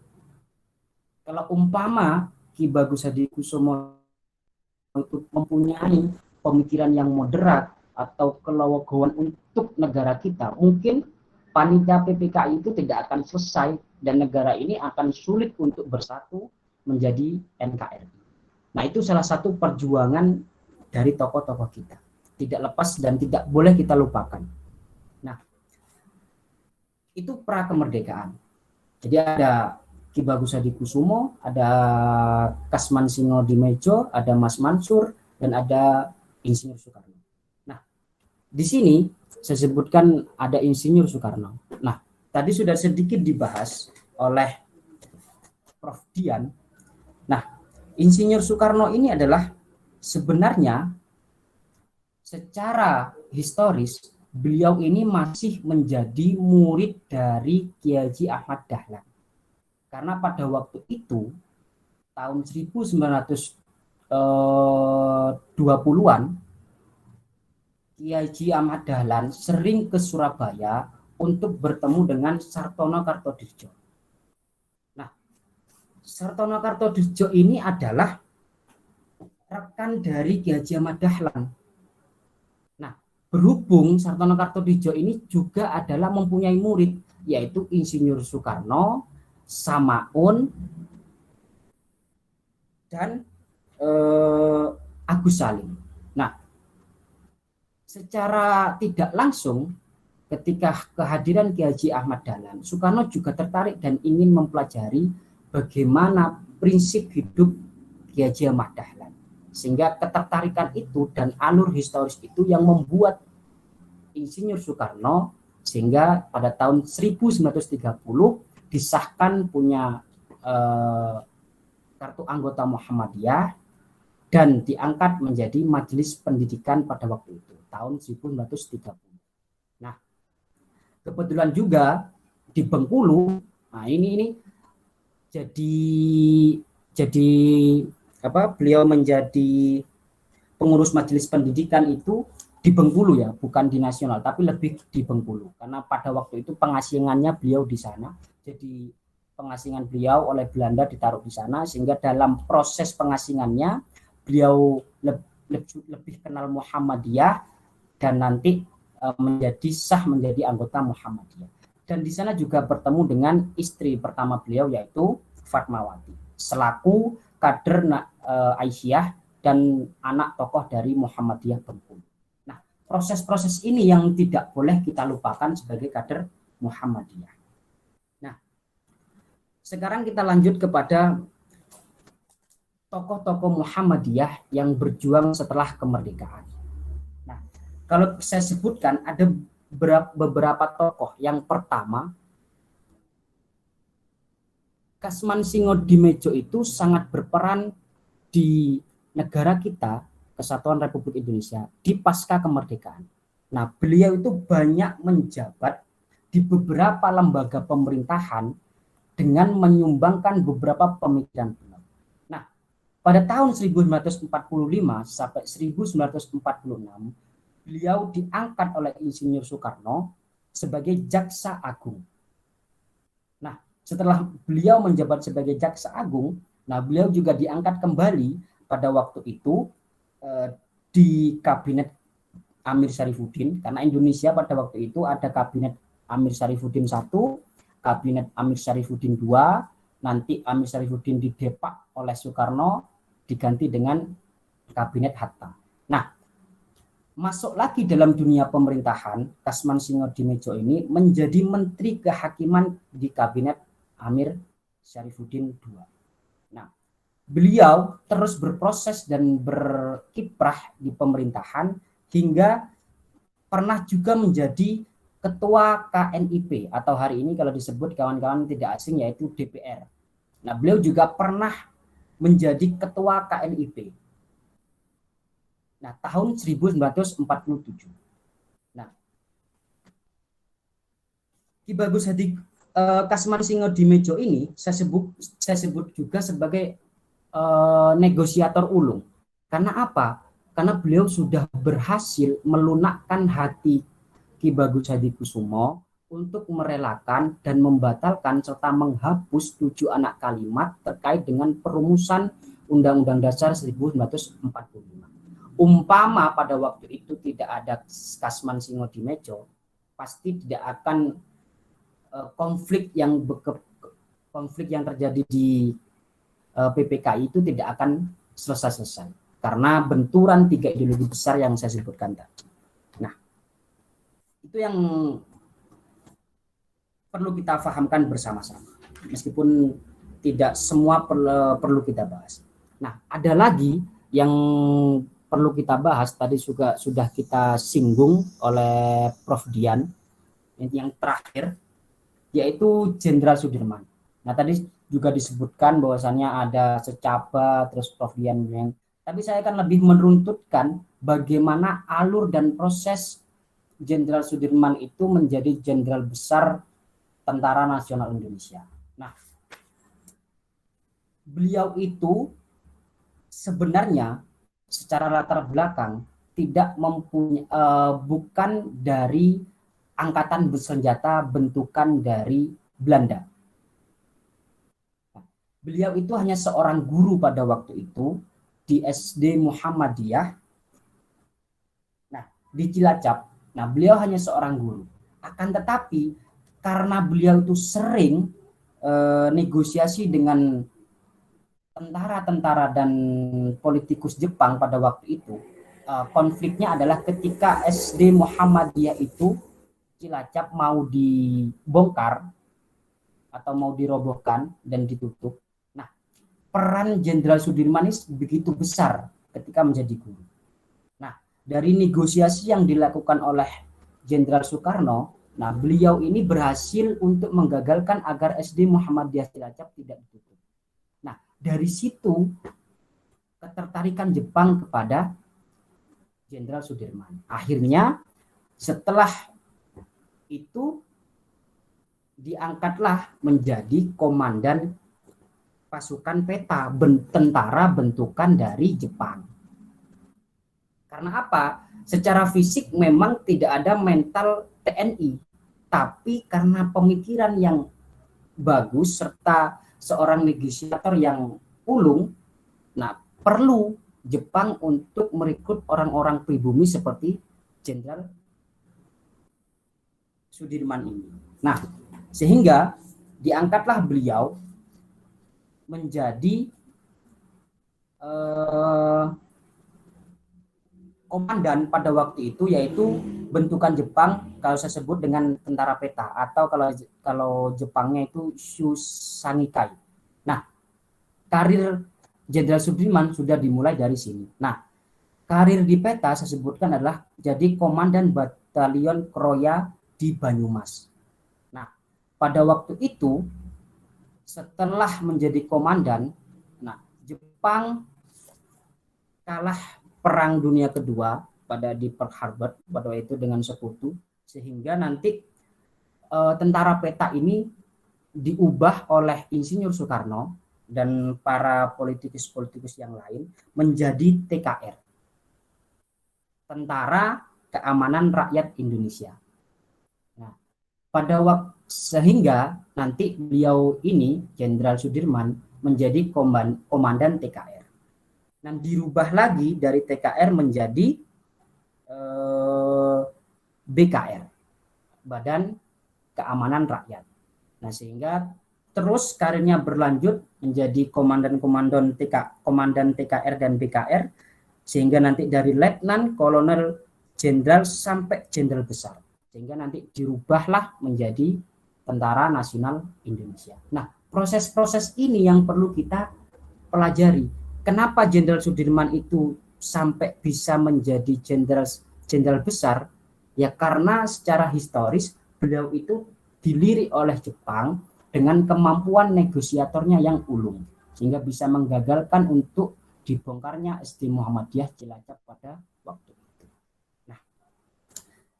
Speaker 5: Kalau umpama Ki Bagus Hadikusumo itu mempunyai pemikiran yang moderat atau kelegoan untuk negara kita, mungkin panitia PPKI itu tidak akan selesai dan negara ini akan sulit untuk bersatu menjadi NKRI. Nah, itu salah satu perjuangan dari tokoh-tokoh kita. Tidak lepas dan tidak boleh kita lupakan. Nah, itu pra kemerdekaan. Jadi ada Ki Bagus Hadikusumo, ada Kasman Singodimedjo, ada Mas Mansur, dan ada Insinyur Soekarno. Nah, di sini saya sebutkan ada Insinyur Soekarno. Nah, tadi sudah sedikit dibahas oleh Prof. Dian. Nah, Insinyur Soekarno ini adalah sebenarnya secara historis beliau ini masih menjadi murid dari Kiai Haji Ahmad Dahlan. Karena pada waktu itu tahun 1920-an Kiai Haji Ahmad Dahlan sering ke Surabaya untuk bertemu dengan Sartono Kartodirjo. Nah, Sartono Kartodirjo ini adalah rekan dari Kiai Haji Ahmad Dahlan. Nah, berhubung Sartono Kartodija ini juga adalah mempunyai murid, yaitu Insinyur Soekarno, Samaun, dan Agus Salim. Nah, secara tidak langsung ketika kehadiran Ki Haji Ahmad Dahlan, Soekarno juga tertarik dan ingin mempelajari bagaimana prinsip hidup Ki Haji Ahmad Dahlan. Sehingga ketertarikan itu dan alur historis itu yang membuat Insinyur Soekarno sehingga pada tahun 1930 disahkan punya kartu anggota Muhammadiyah dan diangkat menjadi Majelis Pendidikan pada waktu itu, tahun 1930. Nah, kebetulan juga di Bengkulu, nah ini jadi beliau menjadi pengurus Majelis Pendidikan itu di Bengkulu ya, bukan di nasional, tapi lebih di Bengkulu. Karena pada waktu itu pengasingannya beliau di sana, jadi pengasingan beliau oleh Belanda ditaruh di sana, sehingga dalam proses pengasingannya beliau lebih kenal Muhammadiyah dan nanti menjadi anggota Muhammadiyah. Dan di sana juga bertemu dengan istri pertama beliau yaitu Fatmawati selaku kader Aisyah dan anak tokoh dari Muhammadiyah Bengkulu. Nah, proses-proses ini yang tidak boleh kita lupakan sebagai kader Muhammadiyah. Nah, sekarang kita lanjut kepada tokoh-tokoh Muhammadiyah yang berjuang setelah kemerdekaan. Nah, kalau saya sebutkan ada beberapa tokoh. Yang pertama, Kasman Singodimedjo itu sangat berperan di negara kita, Kesatuan Republik Indonesia, di pasca kemerdekaan. Nah, beliau itu banyak menjabat di beberapa lembaga pemerintahan dengan menyumbangkan beberapa pemikiran beliau. Nah, pada tahun 1945 sampai 1946, beliau diangkat oleh Insinyur Soekarno sebagai Jaksa Agung. Nah, setelah beliau menjabat sebagai Jaksa Agung, nah beliau juga diangkat kembali pada waktu itu di Kabinet Amir Syarifuddin, karena Indonesia pada waktu itu ada Kabinet Amir Syarifuddin 1, Kabinet Amir Syarifuddin 2, nanti Amir Syarifuddin didepak oleh Soekarno, diganti dengan Kabinet Hatta. Nah, masuk lagi dalam dunia pemerintahan, Kasman Singodimedjo ini menjadi Menteri Kehakiman di Kabinet Amir Syarifuddin II. Nah, beliau terus berproses dan berkiprah di pemerintahan hingga pernah juga menjadi Ketua KNIP atau hari ini kalau disebut kawan-kawan tidak asing yaitu DPR. Nah, beliau juga pernah menjadi Ketua KNIP. Nah, tahun 1947. Nah, Ki Bagus Hadi Kasman Singodimedjo ini saya sebut juga sebagai negosiator ulung. Karena apa? Karena beliau sudah berhasil melunakkan hati Ki Bagus Hadikusumo untuk merelakan dan membatalkan serta menghapus 7 anak kalimat terkait dengan perumusan Undang-Undang Dasar 1945. Umpama pada waktu itu tidak ada Kasman Singodimedjo, pasti tidak akan konflik yang terjadi di PPKI itu tidak akan selesai karena benturan 3 ideologi besar yang saya sebutkan tadi. Nah, itu yang perlu kita pahamkan bersama-sama, meskipun tidak semua perlu kita bahas. Nah, ada lagi yang perlu kita bahas, tadi juga sudah kita singgung oleh Prof. Dian, yang terakhir yaitu Jenderal Sudirman. Nah, tadi juga disebutkan bahwasannya ada secaba, terus Prof. Dian yang, tapi saya akan lebih meruntutkan bagaimana alur dan proses Jenderal Sudirman itu menjadi jenderal besar Tentara Nasional Indonesia. Nah, beliau itu sebenarnya secara latar belakang tidak mempunyai bukan dari angkatan bersenjata bentukan dari Belanda. Beliau itu hanya seorang guru pada waktu itu di SD Muhammadiyah. Nah, di Cilacap. Nah, beliau hanya seorang guru. Akan tetapi karena beliau itu sering negosiasi dengan tentara-tentara dan politikus Jepang pada waktu itu, konfliknya adalah ketika SD Muhammadiyah itu Cilacap mau dibongkar atau mau dirobohkan dan ditutup. Nah, peran Jenderal Sudirman ini begitu besar ketika menjadi guru. Nah, dari negosiasi yang dilakukan oleh Jenderal Soekarno, nah beliau ini berhasil untuk menggagalkan agar SD Muhammadiyah Cilacap tidak ditutup. Nah, dari situ ketertarikan Jepang kepada Jenderal Sudirman. Akhirnya setelah itu diangkatlah menjadi komandan pasukan peta, tentara bentukan dari Jepang. Karena apa? Secara fisik memang tidak ada mental TNI, tapi karena pemikiran yang bagus serta seorang negosiator yang ulung, nah perlu Jepang untuk merekrut orang-orang pribumi seperti Jenderal Sudirman ini. Nah, sehingga diangkatlah beliau menjadi komandan pada waktu itu, yaitu bentukan Jepang kalau saya sebut dengan tentara peta, atau kalau Jepangnya itu Shusanikai. Nah, karir Jenderal Sudirman sudah dimulai dari sini. Nah, karir di peta saya sebutkan adalah jadi komandan batalion Kroya di Banyumas. Nah, pada waktu itu setelah menjadi komandan, nah Jepang kalah Perang Dunia Kedua di Pearl Harbor pada waktu itu dengan sekutu, sehingga nanti tentara peta ini diubah oleh Insinyur Soekarno dan para politikus-politikus yang lain menjadi TKR, Tentara Keamanan Rakyat Indonesia. Nah, pada waktu sehingga nanti beliau ini Jenderal Sudirman menjadi komandan TKR. Dan dirubah lagi dari TKR menjadi BKR, Badan Keamanan Rakyat. Nah, sehingga terus karirnya berlanjut menjadi komandan TKR dan BKR, sehingga nanti dari letnan, kolonel, jenderal sampai jenderal besar, sehingga nanti dirubahlah menjadi Tentara Nasional Indonesia. Nah, proses-proses ini yang perlu kita pelajari. Kenapa Jenderal Sudirman itu sampai bisa menjadi jenderal besar? Ya karena secara historis beliau itu dilirik oleh Jepang dengan kemampuan negosiatornya yang ulung, sehingga bisa menggagalkan untuk dibongkarnya SD Muhammadiyah Cilacap pada waktu itu. Nah,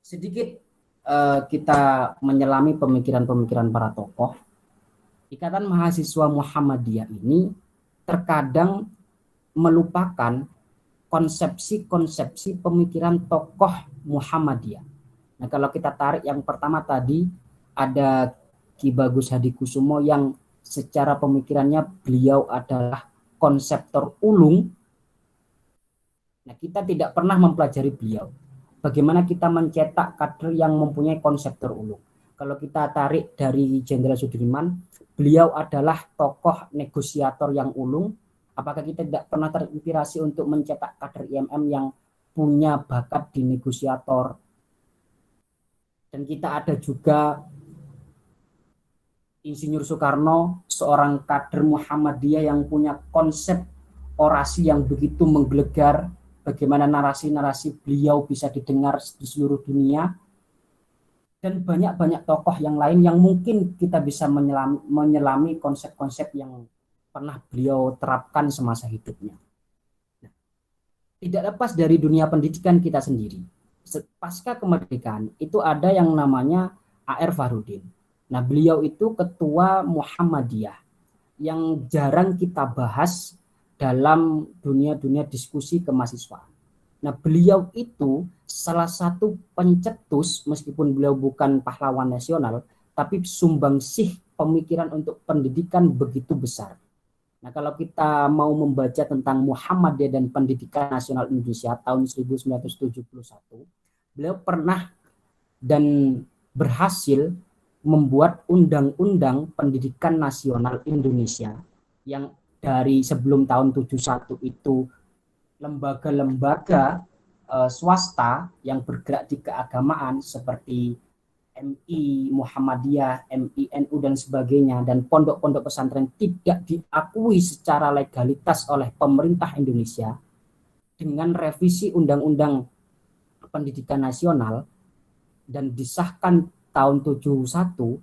Speaker 5: sedikit kita menyelami pemikiran-pemikiran para tokoh. Ikatan Mahasiswa Muhammadiyah ini terkadang melupakan konsepsi-konsepsi pemikiran tokoh Muhammadiyah. Nah, kalau kita tarik yang pertama tadi ada Ki Bagus Hadikusumo yang secara pemikirannya beliau adalah konseptor ulung. Nah, kita tidak pernah mempelajari beliau. Bagaimana kita mencetak kader yang mempunyai konsep terulung. Kalau kita tarik dari Jenderal Sudirman, beliau adalah tokoh negosiator yang ulung. Apakah kita tidak pernah terinspirasi untuk mencetak kader IMM yang punya bakat di negosiator? Dan kita ada juga Insinyur Soekarno, seorang kader Muhammadiyah yang punya konsep orasi yang begitu menggelegar. Bagaimana narasi-narasi beliau bisa didengar di seluruh dunia, dan banyak-banyak tokoh yang lain yang mungkin kita bisa menyelami konsep-konsep yang pernah beliau terapkan semasa hidupnya. Nah, tidak lepas dari dunia pendidikan kita sendiri. Pasca kemerdekaan itu ada yang namanya A.R. Fahrudin. Nah, beliau itu ketua Muhammadiyah yang jarang kita bahas dalam dunia diskusi kemahasiswaan. Nah, beliau itu salah satu pencetus, meskipun beliau bukan pahlawan nasional, tapi sumbangsih pemikiran untuk pendidikan begitu besar. Nah, kalau kita mau membaca tentang Muhammadiyah dan Pendidikan Nasional Indonesia tahun 1971, beliau pernah dan berhasil membuat undang-undang pendidikan nasional Indonesia yang dari sebelum tahun 71 itu lembaga-lembaga swasta yang bergerak di keagamaan seperti MI, Muhammadiyah, MINU dan sebagainya dan pondok-pondok pesantren tidak diakui secara legalitas oleh pemerintah Indonesia. Dengan revisi Undang-Undang Pendidikan Nasional dan disahkan tahun 71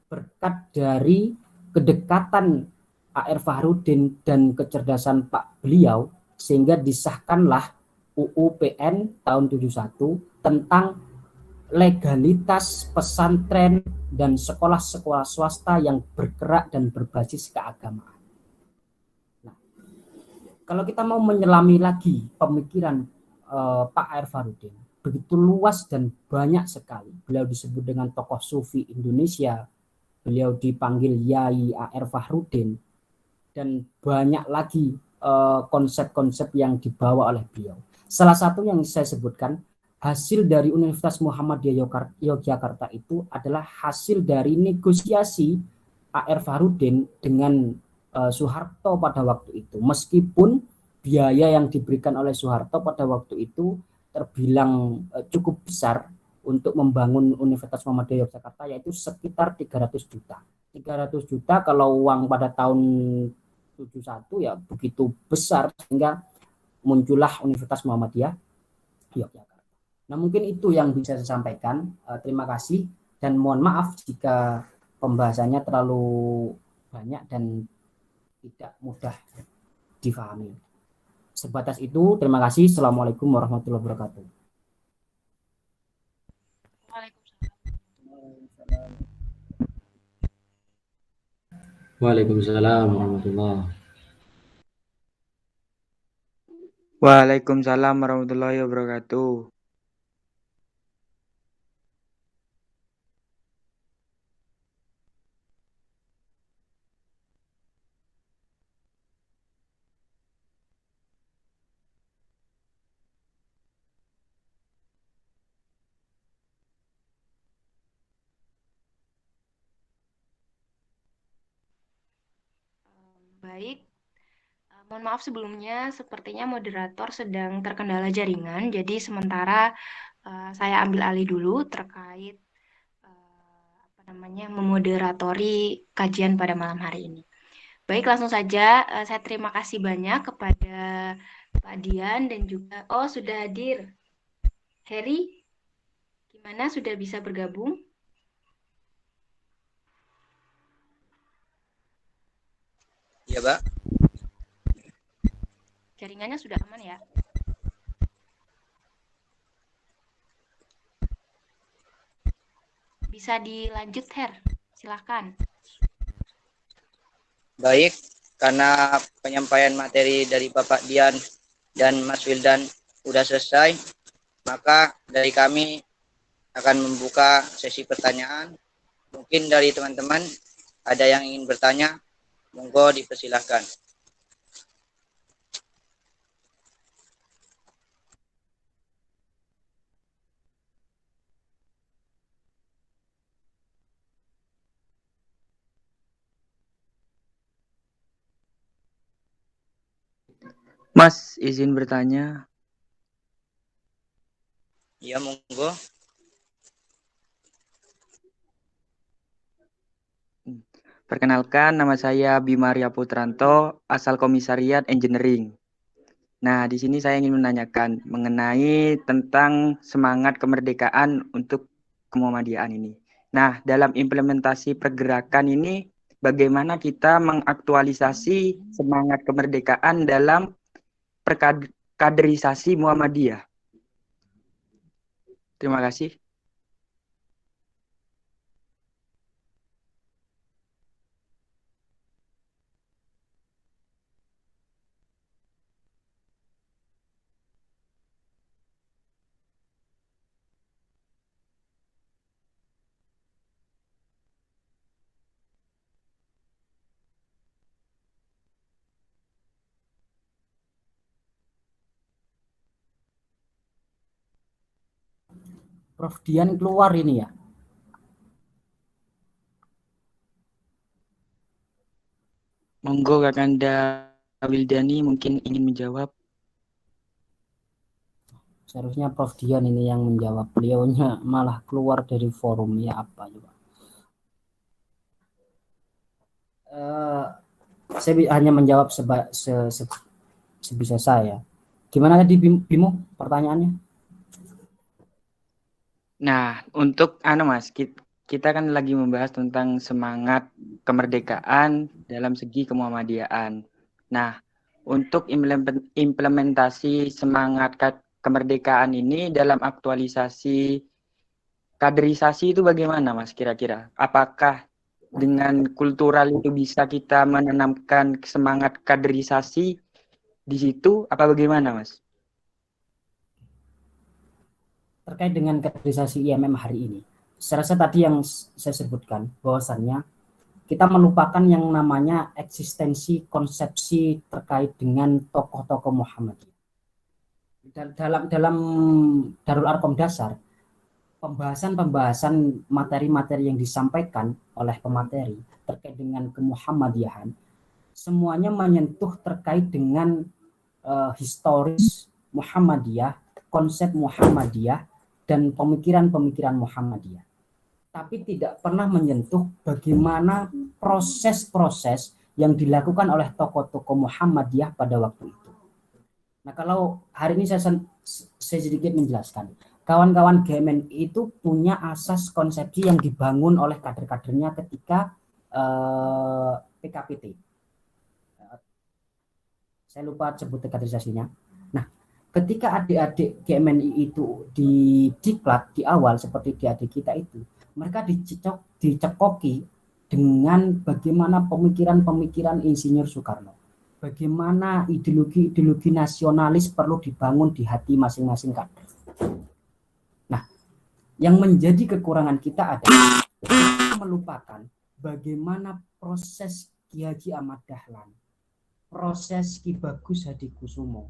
Speaker 5: berkat dari kedekatan A.R. Fahrudin dan kecerdasan Pak beliau sehingga disahkanlah UU PN tahun 71 tentang legalitas pesantren dan sekolah-sekolah swasta yang bergerak dan berbasis keagamaan. Nah, kalau kita mau menyelami lagi pemikiran Pak A.R. Fahrudin, begitu luas dan banyak sekali. Beliau disebut dengan tokoh sufi Indonesia, beliau dipanggil Yai A.R. Fahrudin, dan banyak lagi konsep-konsep yang dibawa oleh beliau. Salah satu yang saya sebutkan, hasil dari Universitas Muhammadiyah Yogyakarta itu adalah hasil dari negosiasi A.R. Fahrudin dengan Soeharto pada waktu itu. Meskipun biaya yang diberikan oleh Soeharto pada waktu itu terbilang cukup besar untuk membangun Universitas Muhammadiyah Yogyakarta, yaitu sekitar 300 juta. 300 juta kalau uang pada tahun 71 ya begitu besar sehingga muncullah Universitas Muhammadiyah Yogyakarta. Nah, mungkin itu yang bisa saya sampaikan. Terima kasih dan mohon maaf jika pembahasannya terlalu banyak dan tidak mudah difahami. Sebatas itu, terima kasih. Assalamualaikum warahmatullahi wabarakatuh.
Speaker 6: Waalaikumsalam warahmatullahi.
Speaker 7: Waalaikumsalam warahmatullahi wabarakatuh.
Speaker 4: Baik, mohon maaf sebelumnya, sepertinya moderator sedang terkendala jaringan, jadi sementara saya ambil alih dulu terkait memoderatori kajian pada malam hari ini. Baik, langsung saja saya terima kasih banyak kepada Pak Dian dan juga sudah hadir Heri, gimana sudah bisa bergabung?
Speaker 1: Iya, Pak.
Speaker 4: Jaringannya sudah aman ya? Bisa dilanjut, Her. Silahkan.
Speaker 1: Baik, karena penyampaian materi dari Bapak Dian dan Mas Wildan sudah selesai, maka dari kami akan membuka sesi pertanyaan. Mungkin dari teman-teman ada yang ingin bertanya, monggo dipersilahkan.
Speaker 7: Mas, izin bertanya.
Speaker 1: Ya, monggo.
Speaker 7: Perkenalkan, nama saya Bimaria Putranto, asal Komisariat Engineering. Nah, di sini saya ingin menanyakan mengenai tentang semangat kemerdekaan untuk kemuhammadiyaan ini. Nah, dalam implementasi pergerakan ini, bagaimana kita mengaktualisasi semangat kemerdekaan dalam kaderisasi Muhammadiyah? Terima kasih.
Speaker 5: Prof Dian keluar ini ya.
Speaker 7: Monggo Kakanda Wildani mungkin ingin menjawab.
Speaker 5: Seharusnya Prof Dian ini yang menjawab. Beliaunya malah keluar dari forum ya apa juga. Saya hanya menjawab sebisa saya. Gimana tadi Bimo pertanyaannya?
Speaker 7: Nah, untuk Mas, kita kan lagi membahas tentang semangat kemerdekaan dalam segi kemuhammadiyaan. Nah, untuk implementasi semangat kemerdekaan ini dalam aktualisasi kaderisasi itu bagaimana, Mas, kira-kira? Apakah dengan kultural itu bisa kita menanamkan semangat kaderisasi di situ, apa bagaimana, Mas?
Speaker 5: Terkait dengan kaderisasi IMM hari ini, saya rasa tadi yang saya sebutkan bahwasannya kita melupakan yang namanya eksistensi konsepsi terkait dengan tokoh-tokoh Muhammadiyah. Dalam Darul Arkom Dasar, pembahasan materi-materi yang disampaikan oleh pemateri terkait dengan kemuhammadiyahan semuanya menyentuh terkait dengan historis Muhammadiyah, konsep Muhammadiyah, dan pemikiran-pemikiran Muhammadiyah. Tapi tidak pernah menyentuh bagaimana proses-proses yang dilakukan oleh tokoh-tokoh Muhammadiyah pada waktu itu. Nah, kalau hari ini saya sedikit menjelaskan, kawan-kawan GMN itu punya asas konsepsi yang dibangun oleh kader-kadernya ketika PKPT. Saya lupa sebut kaderisasinya. Nah, ketika adik-adik GMNI itu diklat di awal seperti adik kita itu, mereka dicekoki dengan bagaimana pemikiran-pemikiran Insinyur Soekarno. Bagaimana ideologi nasionalis perlu dibangun di hati masing-masing kader. Nah, yang menjadi kekurangan kita adalah kita melupakan bagaimana proses Ki Haji Ahmad Dahlan, proses Ki Bagus Hadikusumo,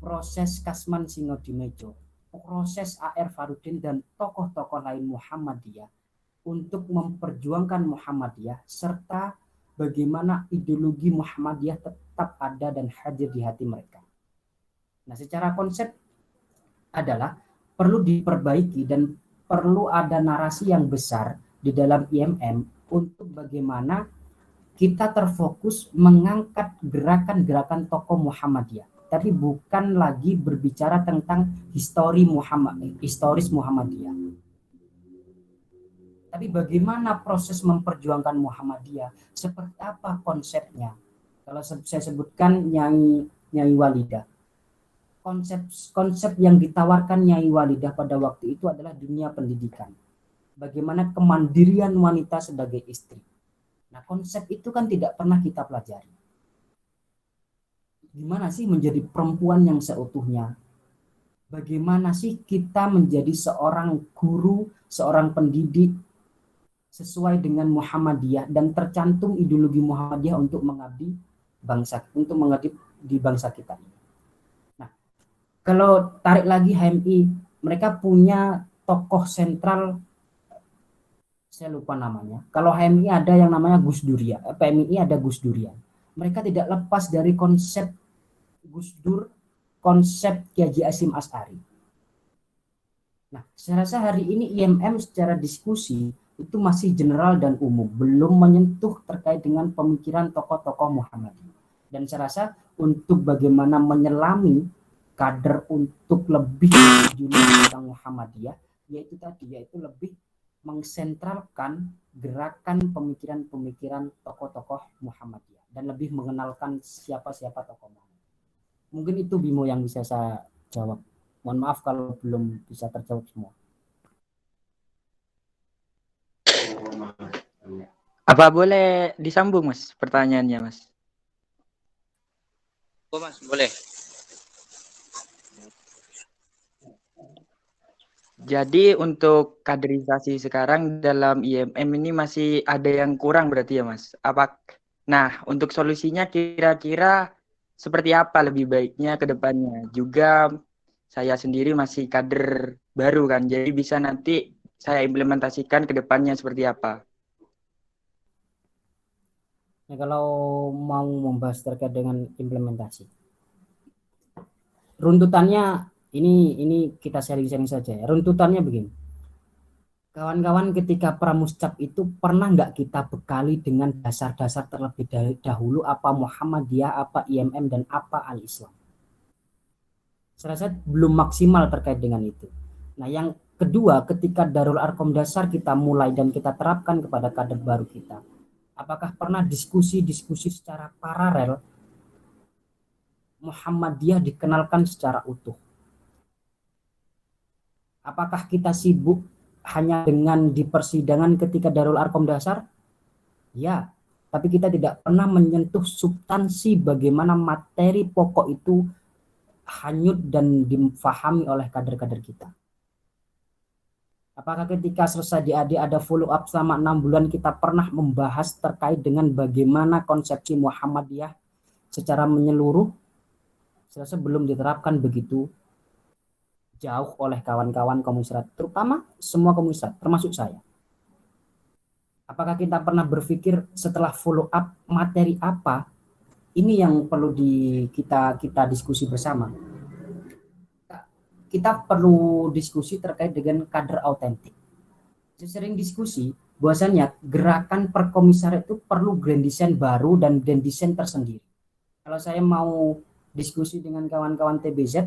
Speaker 5: proses Kasman Sinodimejo, proses A.R. Farudin dan tokoh-tokoh lain Muhammadiyah untuk memperjuangkan Muhammadiyah serta bagaimana ideologi Muhammadiyah tetap ada dan hadir di hati mereka. Nah, secara konsep adalah perlu diperbaiki dan perlu ada narasi yang besar di dalam IMM untuk bagaimana kita terfokus mengangkat gerakan-gerakan tokoh Muhammadiyah, tapi bukan lagi berbicara tentang historis Muhammadiyah. Tapi bagaimana proses memperjuangkan Muhammadiyah, seperti apa konsepnya. Kalau saya sebutkan Nyai Walidah, konsep yang ditawarkan Nyai Walidah pada waktu itu adalah dunia pendidikan. Bagaimana kemandirian wanita sebagai istri. Nah, konsep itu kan tidak pernah kita pelajari. Gimana sih menjadi perempuan yang seutuhnya? Bagaimana sih kita menjadi seorang guru, seorang pendidik sesuai dengan Muhammadiyah dan tercantum ideologi Muhammadiyah untuk mengabdi di bangsa kita. Nah, kalau tarik lagi HMI, mereka punya tokoh sentral, saya lupa namanya. Kalau HMI ada yang namanya Gus Durian, PMI ada Gus Durian. Mereka tidak lepas dari konsep Gus Dur, konsep Ki Haji Hasyim Asy'ari. Nah, saya rasa hari ini IMM secara diskusi itu masih general dan umum, belum menyentuh terkait dengan pemikiran tokoh-tokoh Muhammadiyah. Dan saya rasa untuk bagaimana menyelami kader untuk lebih tentang Muhammadiyah, yaitu lebih mengsentralkan gerakan pemikiran-pemikiran tokoh-tokoh Muhammadiyah dan lebih mengenalkan siapa-siapa tokoh Muhammadiyah. Mungkin itu Bimo yang bisa saya jawab. Mohon maaf kalau belum bisa terjawab semua.
Speaker 7: Apa boleh disambung, Mas, pertanyaannya, Mas?
Speaker 1: Oh, Mas, boleh.
Speaker 7: Jadi untuk kaderisasi sekarang dalam IMM ini masih ada yang kurang berarti ya, Mas? Nah, untuk solusinya kira-kira seperti apa lebih baiknya ke depannya? Juga saya sendiri masih kader baru kan. Jadi bisa nanti saya implementasikan ke depannya seperti apa.
Speaker 5: Nah, kalau mau membahas terkait dengan implementasi, runtutannya ini kita sharing-sharing saja ya. Runtutannya begini. Kawan-kawan, ketika pramuscap itu pernah nggak kita bekali dengan dasar-dasar terlebih dahulu apa Muhammadiyah, apa IMM, dan apa Al-Islam? Saya rasa belum maksimal terkait dengan itu. Nah, yang kedua, ketika Darul Arkom dasar kita mulai dan kita terapkan kepada kader baru kita, apakah pernah diskusi-diskusi secara paralel Muhammadiyah dikenalkan secara utuh? Apakah kita sibuk hanya dengan di persidangan ketika Darul Arkom dasar? Ya, tapi kita tidak pernah menyentuh substansi bagaimana materi pokok itu hanyut dan difahami oleh kader-kader kita. Apakah ketika selesai DAD ada follow up selama 6 bulan kita pernah membahas terkait dengan bagaimana konsepsi Muhammadiyah secara menyeluruh? Saya rasa belum diterapkan begitu jauh oleh kawan-kawan komunisat, terutama semua komunisat, termasuk saya. Apakah kita pernah berpikir setelah follow up materi apa? Ini yang perlu kita diskusi bersama. Kita perlu diskusi terkait dengan kader autentik. Saya sering diskusi bahwasanya gerakan perkomisariat itu perlu grand design baru dan grand design tersendiri. Kalau saya mau diskusi dengan kawan-kawan TBZ,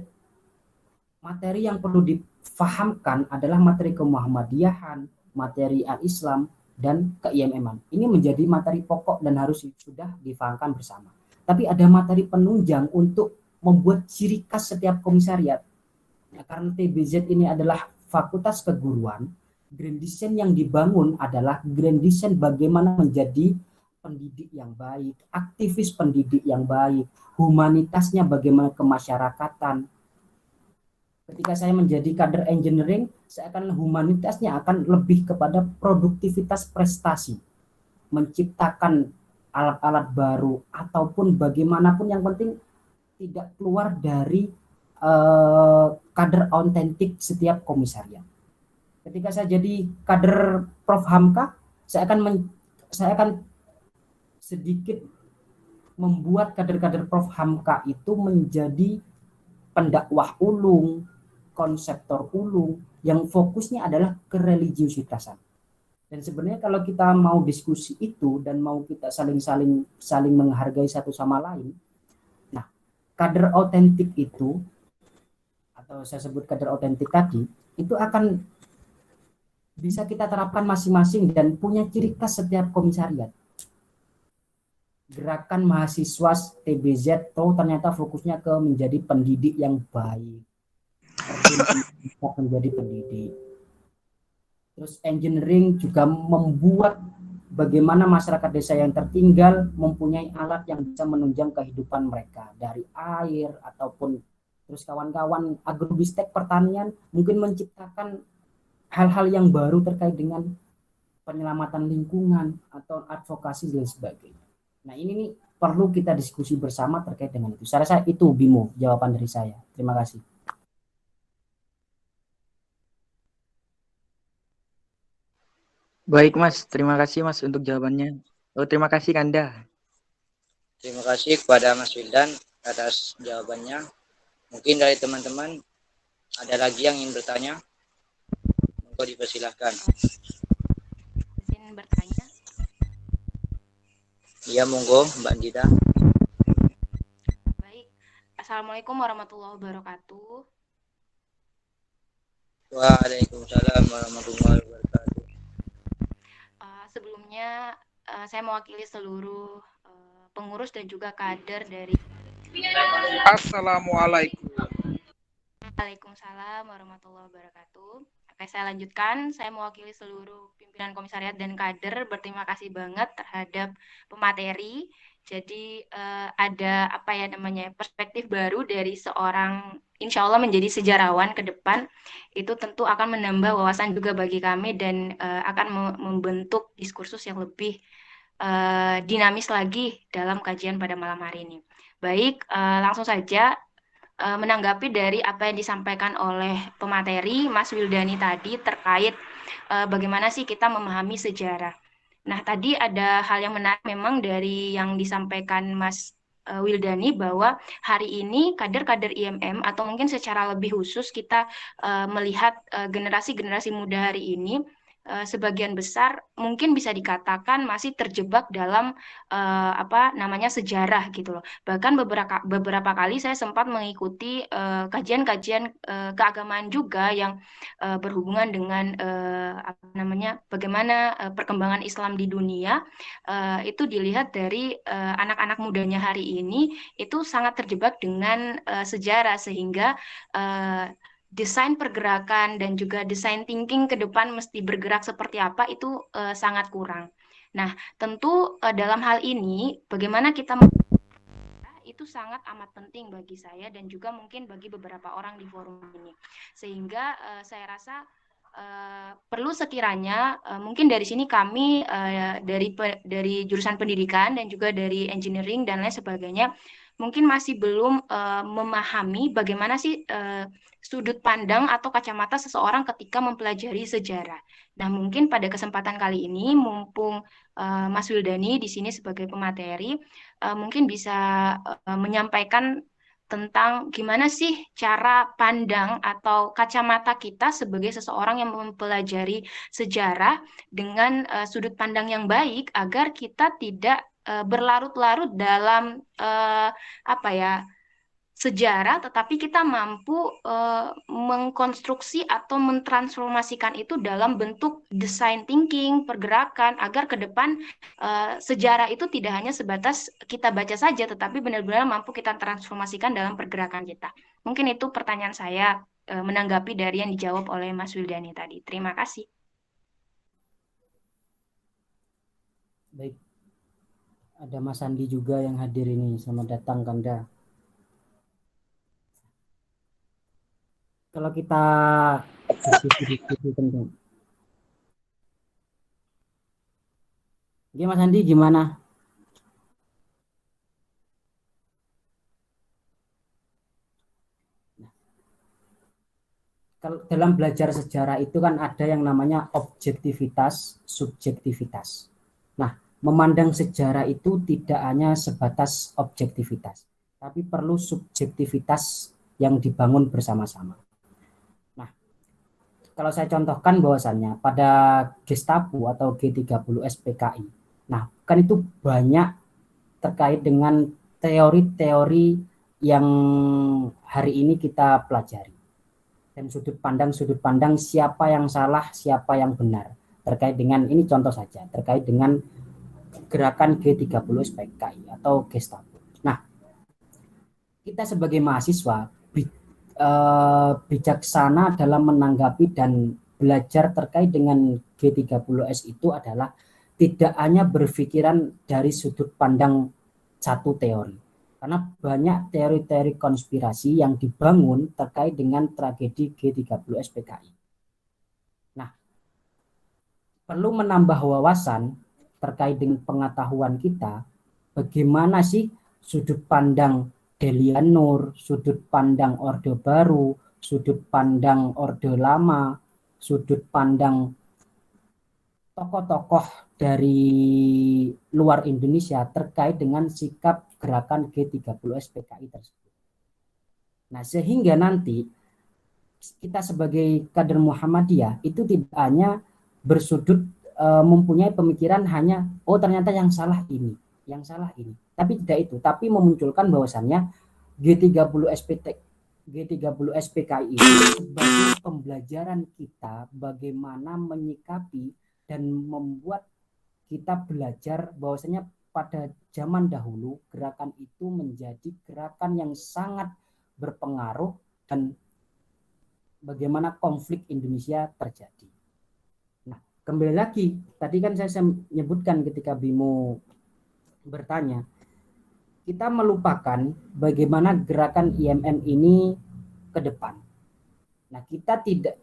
Speaker 5: materi yang perlu difahamkan adalah materi kemuhammadiyahan, materi al-Islam, dan ke-IMM-an. Ini menjadi materi pokok dan harus sudah difahamkan bersama. Tapi ada materi penunjang untuk membuat ciri khas setiap komisariat. Nah, karena TBZ ini adalah fakultas keguruan, grand design yang dibangun adalah grand design bagaimana menjadi pendidik yang baik, aktivis pendidik yang baik, humanitasnya bagaimana kemasyarakatan. Ketika saya menjadi kader engineering, saya akan humanitasnya akan lebih kepada produktivitas prestasi, menciptakan alat-alat baru ataupun bagaimanapun, yang penting tidak keluar dari kader autentik setiap komisariat. Ketika saya jadi kader Prof Hamka, saya akan sedikit membuat kader-kader Prof Hamka itu menjadi pendakwah ulung, konseptor ulung, yang fokusnya adalah kereligiusitasan. Dan sebenarnya kalau kita mau diskusi itu dan mau kita saling menghargai satu sama lain, nah, kader autentik itu, atau saya sebut kader autentik tadi, itu akan bisa kita terapkan masing-masing dan punya ciri khas setiap komisariat. Gerakan mahasiswa TBZ ternyata fokusnya ke menjadi pendidik yang baik, menjadi pendidik. Terus engineering juga membuat bagaimana masyarakat desa yang tertinggal mempunyai alat yang bisa menunjang kehidupan mereka, dari air ataupun terus kawan-kawan agrobistek pertanian mungkin menciptakan hal-hal yang baru terkait dengan penyelamatan lingkungan atau advokasi dan sebagainya. Nah, ini nih perlu kita diskusi bersama terkait dengan itu. Saya rasa itu, Bimo, jawaban dari saya. Terima kasih.
Speaker 7: Baik Mas, terima kasih Mas untuk jawabannya. Oh, terima kasih Kanda.
Speaker 1: Terima kasih kepada Mas Wildan atas jawabannya. Mungkin dari teman-teman ada lagi yang ingin bertanya? Monggo dipersilahkan.
Speaker 4: Izin bertanya.
Speaker 1: Iya, monggo Mbak Dida.
Speaker 4: Baik. Assalamualaikum warahmatullahi wabarakatuh.
Speaker 1: Waalaikumsalam warahmatullahi wabarakatuh.
Speaker 4: Sebelumnya saya mewakili seluruh pengurus dan juga kader dari
Speaker 6: Assalamualaikum.
Speaker 4: Waalaikumsalam warahmatullahi wabarakatuh. Oke, saya lanjutkan. Saya mewakili seluruh pimpinan komisariat dan kader berterima kasih banget terhadap pemateri. Jadi ada perspektif baru dari seorang, insya Allah menjadi sejarawan ke depan. Itu tentu akan menambah wawasan juga bagi kami dan akan membentuk diskursus yang lebih dinamis lagi dalam kajian pada malam hari ini. Baik, langsung saja menanggapi dari apa yang disampaikan oleh pemateri Mas Wildani tadi terkait bagaimana sih kita memahami sejarah. Nah, tadi ada hal yang menarik memang dari yang disampaikan Mas Wildani bahwa hari ini kader-kader IMM atau mungkin secara lebih khusus kita melihat generasi-generasi muda hari ini sebagian besar mungkin bisa dikatakan masih terjebak dalam sejarah gitu loh. Bahkan beberapa kali saya sempat mengikuti kajian-kajian keagamaan juga yang berhubungan dengan bagaimana perkembangan Islam di dunia. Itu dilihat dari anak-anak mudanya hari ini itu sangat terjebak dengan sejarah sehingga desain pergerakan dan juga desain thinking ke depan mesti bergerak seperti apa itu sangat kurang. Nah, tentu dalam hal ini bagaimana kita itu sangat amat penting bagi saya dan juga mungkin bagi beberapa orang di forum ini. Sehingga saya rasa perlu sekiranya mungkin dari sini kami dari jurusan pendidikan dan juga dari engineering dan lain sebagainya mungkin masih belum memahami bagaimana sih sudut pandang atau kacamata seseorang ketika mempelajari sejarah. Nah, mungkin pada kesempatan kali ini mumpung Mas Wildani di sini sebagai pemateri mungkin bisa menyampaikan tentang gimana sih cara pandang atau kacamata kita sebagai seseorang yang mempelajari sejarah dengan sudut pandang yang baik agar kita tidak berlarut-larut dalam sejarah, tetapi kita mampu mengkonstruksi atau mentransformasikan itu dalam bentuk design thinking, pergerakan, agar ke depan sejarah itu tidak hanya sebatas kita baca saja, tetapi benar-benar mampu kita transformasikan dalam pergerakan kita. Mungkin itu pertanyaan saya menanggapi dari yang dijawab oleh Mas Wildani tadi. Terima kasih.
Speaker 5: Baik, ada Mas Andi juga yang hadir ini. Selamat datang, Kanda. Kalau kita diskusi penting. Oke, Mas Andi gimana? Kalau dalam belajar sejarah itu kan ada yang namanya objektivitas, subjektivitas. Nah, memandang sejarah itu tidak hanya sebatas objektivitas, tapi perlu subjektivitas yang dibangun bersama-sama. Nah, kalau saya contohkan bahwasannya pada Gestapo atau G30 SPKI, nah kan itu banyak terkait dengan teori-teori yang hari ini kita pelajari. Dan sudut pandang siapa yang salah, siapa yang benar. Terkait dengan, ini contoh saja, terkait dengan gerakan G30 SPKI atau Gestapo. Nah, kita sebagai mahasiswa bijaksana dalam menanggapi dan belajar terkait dengan G30S itu adalah tidak hanya berpikiran dari sudut pandang satu teori. Karena banyak teori-teori konspirasi yang dibangun terkait dengan tragedi G30 SPKI. Nah, perlu menambah wawasan terkait dengan pengetahuan kita, bagaimana sih sudut pandang Delian Nur, sudut pandang Orde Baru, sudut pandang Orde Lama, sudut pandang tokoh-tokoh dari luar Indonesia terkait dengan sikap gerakan G30 SPKI tersebut. Nah, sehingga nanti kita sebagai kader Muhammadiyah itu tidak hanya bersudut mempunyai pemikiran hanya ternyata yang salah ini, tapi tidak itu, tapi memunculkan bahwasannya G30 SPKI itu sebagai pembelajaran kita bagaimana menyikapi dan membuat kita belajar bahwasanya pada zaman dahulu gerakan itu menjadi gerakan yang sangat berpengaruh dan bagaimana konflik Indonesia terjadi. Nah, kembali lagi, tadi kan saya menyebutkan ketika Bimo bertanya, kita melupakan bagaimana gerakan IMM ini ke depan. Nah, kita tidak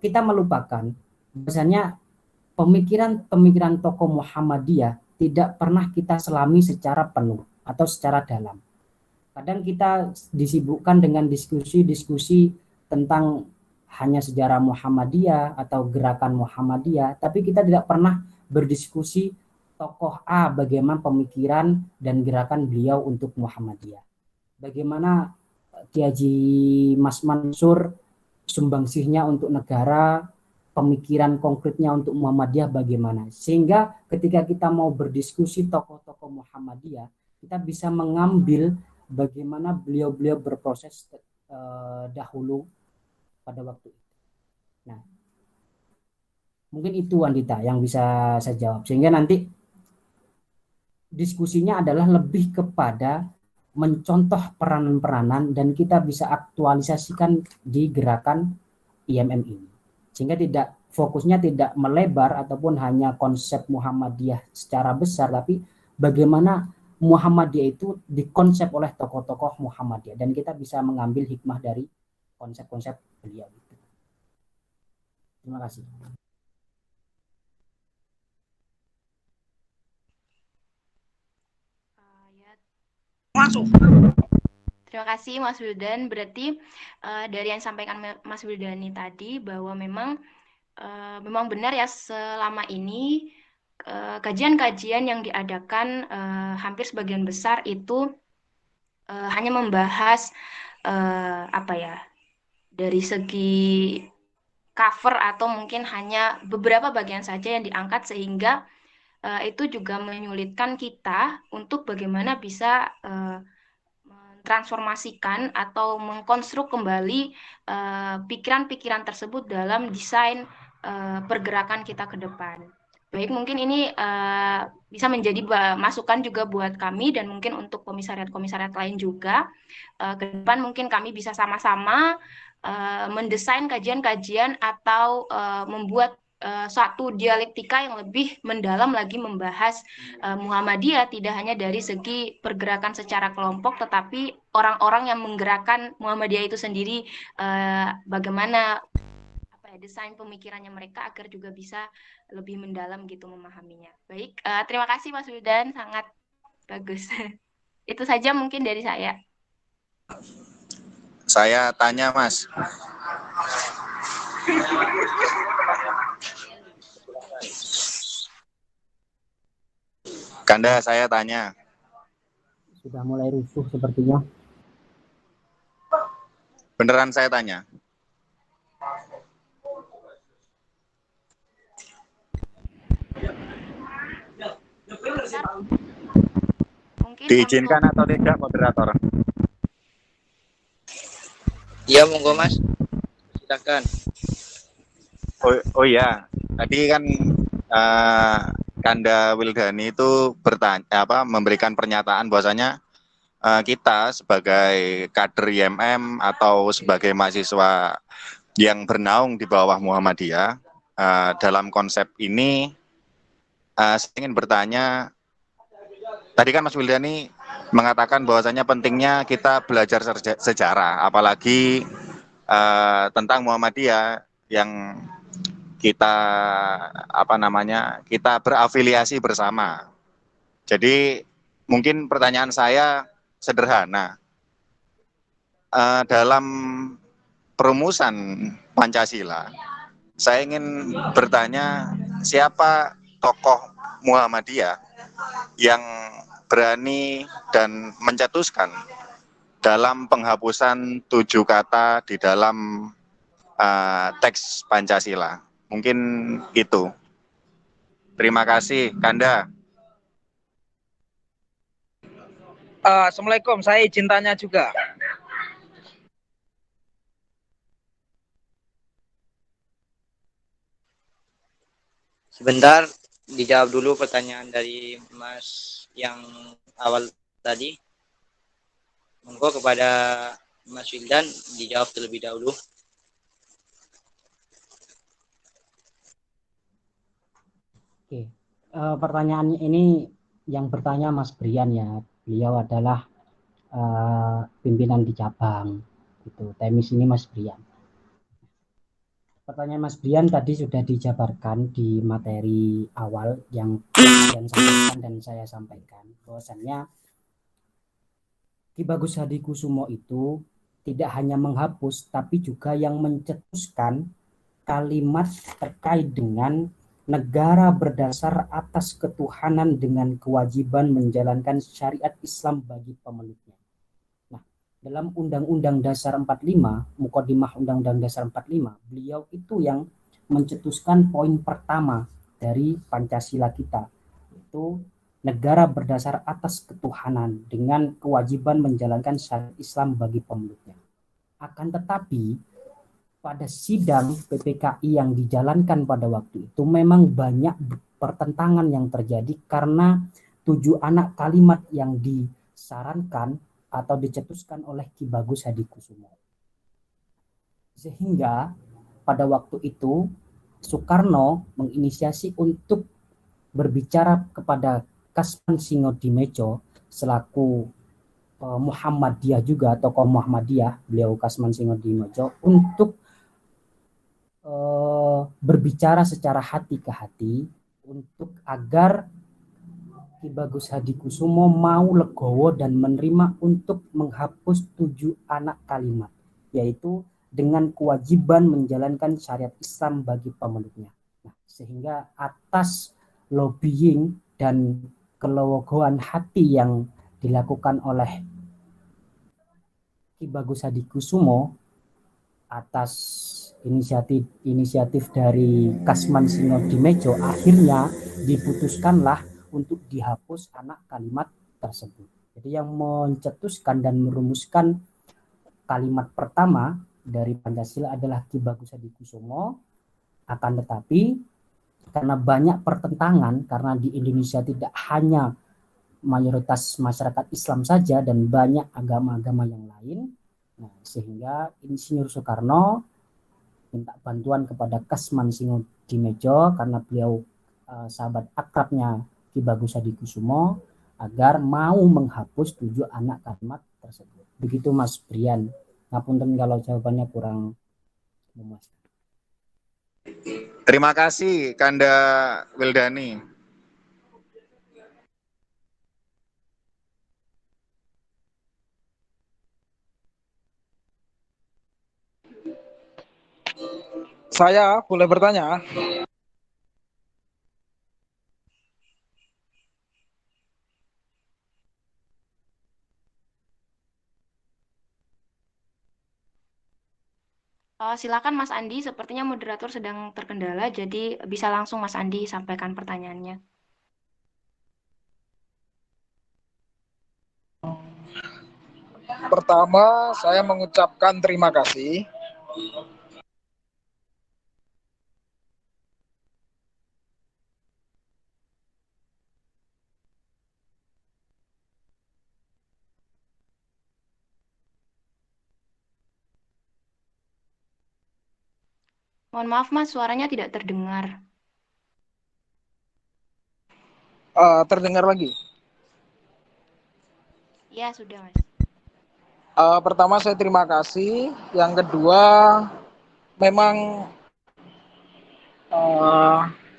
Speaker 5: kita melupakan bahwasanya pemikiran tokoh Muhammadiyah tidak pernah kita selami secara penuh atau secara dalam. Kadang kita disibukkan dengan diskusi-diskusi tentang hanya sejarah Muhammadiyah atau gerakan Muhammadiyah, tapi kita tidak pernah berdiskusi tokoh A bagaimana pemikiran dan gerakan beliau untuk Muhammadiyah. Bagaimana Kiai Haji Mas Mansur sumbangsihnya untuk negara, pemikiran konkretnya untuk Muhammadiyah bagaimana. Sehingga ketika kita mau berdiskusi tokoh-tokoh Muhammadiyah, kita bisa mengambil bagaimana beliau-beliau berproses dahulu pada waktu itu. Nah, mungkin itu Andita yang bisa saya jawab. Sehingga nanti diskusinya adalah lebih kepada mencontoh peranan-peranan dan kita bisa aktualisasikan di gerakan IMM ini. Sehingga fokusnya tidak melebar ataupun hanya konsep Muhammadiyah secara besar, tapi bagaimana Muhammadiyah itu dikonsep oleh tokoh-tokoh Muhammadiyah dan kita bisa mengambil hikmah dari konsep-konsep beliau itu. Terima kasih.
Speaker 4: Terima kasih Mas Wildan. Berarti dari yang disampaikan Mas Wildani tadi bahwa memang benar ya selama ini kajian-kajian yang diadakan hampir sebagian besar itu hanya membahas dari segi cover atau mungkin hanya beberapa bagian saja yang diangkat sehingga itu juga menyulitkan kita untuk bagaimana bisa transformasikan atau mengkonstruk kembali pikiran-pikiran tersebut dalam desain pergerakan kita ke depan. Baik, mungkin ini bisa menjadi masukan juga buat kami dan mungkin untuk komisariat-komisariat lain juga. Ke depan mungkin kami bisa sama-sama mendesain kajian-kajian atau membuat satu dialektika yang lebih mendalam lagi membahas Muhammadiyah, tidak hanya dari segi pergerakan secara kelompok, tetapi orang-orang yang menggerakkan Muhammadiyah itu sendiri, bagaimana desain pemikirannya mereka agar juga bisa lebih mendalam gitu memahaminya. Baik, terima kasih Mas Wildan, sangat bagus. Itu saja mungkin dari saya.
Speaker 6: Saya tanya Mas. Kanda, saya tanya.
Speaker 5: Sudah mulai rusuh sepertinya.
Speaker 6: Beneran saya tanya.
Speaker 4: Mungkin
Speaker 6: diizinkan atau tidak moderator?
Speaker 1: Iya, monggo Mas. Silakan.
Speaker 6: Oh iya, tadi kan Kanda Wildani itu memberikan pernyataan bahwasanya kita sebagai kader IMM atau sebagai mahasiswa yang bernaung di bawah Muhammadiyah dalam konsep ini, saya ingin bertanya, tadi kan Mas Wildani mengatakan bahwasanya pentingnya kita belajar sejarah, apalagi tentang Muhammadiyah yang kita kita berafiliasi bersama. Jadi mungkin pertanyaan saya sederhana. Dalam perumusan Pancasila, saya ingin bertanya siapa tokoh Muhammadiyah yang berani dan mencetuskan dalam penghapusan 7 kata di dalam teks Pancasila. Mungkin itu. Terima kasih, Kanda.
Speaker 8: Assalamualaikum, saya izin tanya juga.
Speaker 1: Sebentar, dijawab dulu pertanyaan dari Mas yang awal tadi. Monggo kepada Mas Wildan dijawab terlebih dahulu.
Speaker 5: Oke, pertanyaannya ini yang bertanya Mas Brian ya. Beliau adalah pimpinan di cabang. Gitu. Temis ini Mas Brian. Pertanyaan Mas Brian tadi sudah dijabarkan di materi awal yang Brian sampaikan dan saya sampaikan, bahwasannya Ki Bagus Hadikusumo itu tidak hanya menghapus tapi juga yang mencetuskan kalimat terkait dengan negara berdasar atas ketuhanan dengan kewajiban menjalankan syariat Islam bagi pemeluknya. Nah, dalam Undang-Undang Dasar 45, Mukadimah Undang-Undang Dasar 45, beliau itu yang mencetuskan poin pertama dari Pancasila kita, yaitu negara berdasar atas ketuhanan dengan kewajiban menjalankan syariat Islam bagi pemeluknya. Akan tetapi pada sidang PPKI yang dijalankan pada waktu itu memang banyak pertentangan yang terjadi karena 7 anak kalimat yang disarankan atau dicetuskan oleh Ki Bagus Hadikusumo. Sehingga pada waktu itu Soekarno menginisiasi untuk berbicara kepada Kasman Singodimedjo selaku Muhammadiyah juga, tokoh Muhammadiyah, beliau Kasman Singodimedjo, untuk berbicara secara hati ke hati untuk agar Ki Bagus Hadikusumo mau legowo dan menerima untuk menghapus 7 anak kalimat, yaitu dengan kewajiban menjalankan syariat Islam bagi pemeluknya. Nah, sehingga atas lobbying dan kelegowoan hati yang dilakukan oleh Ki Bagus Hadikusumo atas inisiatif dari Kasman Singodimedjo, akhirnya diputuskanlah untuk dihapus anak kalimat tersebut. Jadi yang mencetuskan dan merumuskan kalimat pertama dari Pancasila adalah Ki Bagus Hadikusumo. Akan tetapi karena banyak pertentangan, karena di Indonesia tidak hanya mayoritas masyarakat Islam saja dan banyak agama-agama yang lain, nah, sehingga Insinyur Soekarno minta bantuan kepada Kasman Singodimedjo karena beliau sahabat akrabnya Ki Bagus Hadikusumo agar mau menghapus 7 anak kalimat tersebut. Begitu Mas Brian. Ngapunten kalau jawabannya kurang memuaskan.
Speaker 6: Terima kasih Kanda Wildani.
Speaker 8: Saya boleh bertanya?
Speaker 4: Silakan Mas Andi, sepertinya moderator sedang terkendala, jadi bisa langsung Mas Andi sampaikan pertanyaannya.
Speaker 8: Pertama, saya mengucapkan terima kasih
Speaker 4: Mohon maaf Mas, suaranya tidak terdengar.
Speaker 8: terdengar lagi.
Speaker 4: Ya, sudah Mas.
Speaker 8: Pertama saya terima kasih. Yang kedua, memang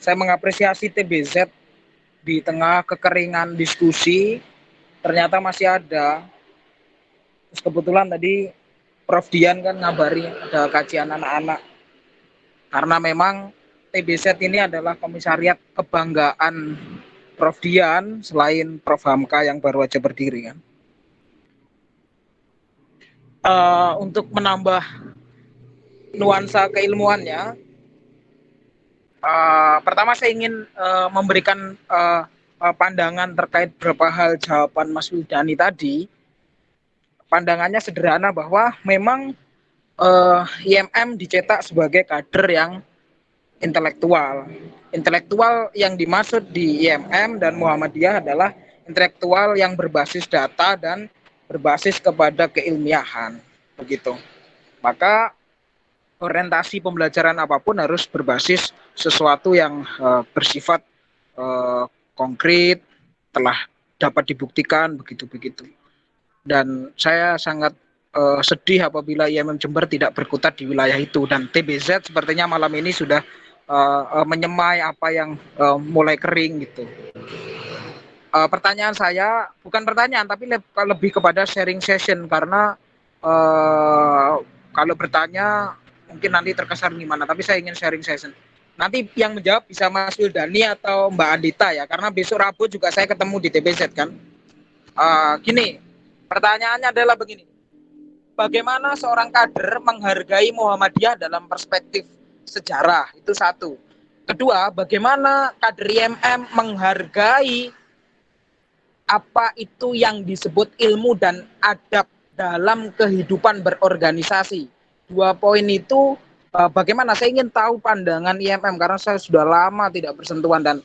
Speaker 8: saya mengapresiasi TBZ di tengah kekeringan diskusi, ternyata masih ada. Terus kebetulan tadi Prof Dian kan ngabari ada kajian anak-anak. Karena memang TBZ ini adalah komisariat kebanggaan Prof Dian selain Prof Hamka yang baru aja berdiri kan. Untuk menambah nuansa keilmuannya, pertama saya ingin memberikan pandangan terkait beberapa hal jawaban Mas Wildani tadi. Pandangannya sederhana bahwa memang IMM dicetak sebagai kader yang intelektual. Intelektual yang dimaksud di IMM dan Muhammadiyah adalah intelektual yang berbasis data dan berbasis kepada keilmiahan, begitu. Maka orientasi pembelajaran apapun harus berbasis sesuatu yang bersifat konkret, telah dapat dibuktikan, begitu-begitu. Dan saya sangat sedih apabila IMM Jember tidak berkutat di wilayah itu, dan TBZ sepertinya malam ini sudah menyemai apa yang mulai kering gitu. Pertanyaan saya bukan pertanyaan tapi lebih kepada sharing session, karena kalau bertanya mungkin nanti terkesan gimana, tapi saya ingin sharing session. Nanti yang menjawab bisa Mas Wildani atau Mbak Andita ya, karena besok Rabu juga saya ketemu di TBZ kan. Gini, pertanyaannya adalah begini. Bagaimana seorang kader menghargai Muhammadiyah dalam perspektif sejarah? Itu satu. Kedua, bagaimana kader IMM menghargai apa itu yang disebut ilmu dan adab dalam kehidupan berorganisasi? Dua poin itu bagaimana? Saya ingin tahu pandangan IMM karena saya sudah lama tidak bersentuhan, dan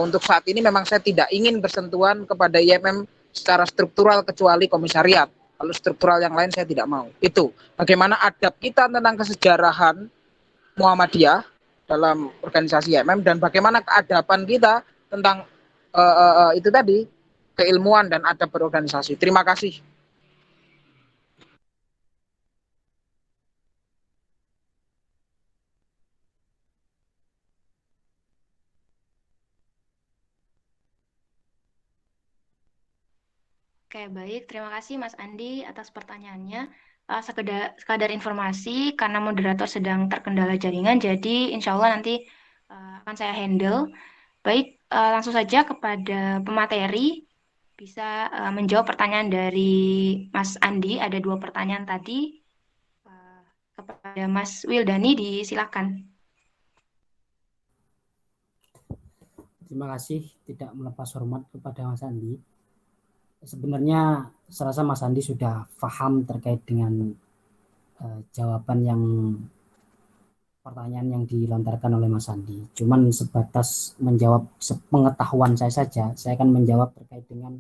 Speaker 8: untuk saat ini memang saya tidak ingin bersentuhan kepada IMM secara struktural kecuali komisariat. Kalau struktural yang lain saya tidak mau. Itu bagaimana adab kita tentang kesejarahan Muhammadiyah dalam organisasi IMM, dan bagaimana keadaban kita tentang itu tadi, keilmuan dan adab berorganisasi. Terima kasih.
Speaker 4: Oke, baik. Terima kasih Mas Andi atas pertanyaannya. Sekadar informasi, karena moderator sedang terkendala jaringan, jadi insya Allah nanti akan saya handle. Baik, langsung saja kepada pemateri. Bisa menjawab pertanyaan dari Mas Andi. Ada 2 pertanyaan tadi. Kepada Mas Wildani, disilakan.
Speaker 5: Terima kasih, tidak melepas hormat kepada Mas Andi. Sebenarnya saya rasa Mas Andi sudah paham terkait dengan jawaban yang pertanyaan yang dilontarkan oleh Mas Andi. Cuman sebatas menjawab sepengetahuan saya saja, saya akan menjawab terkait dengan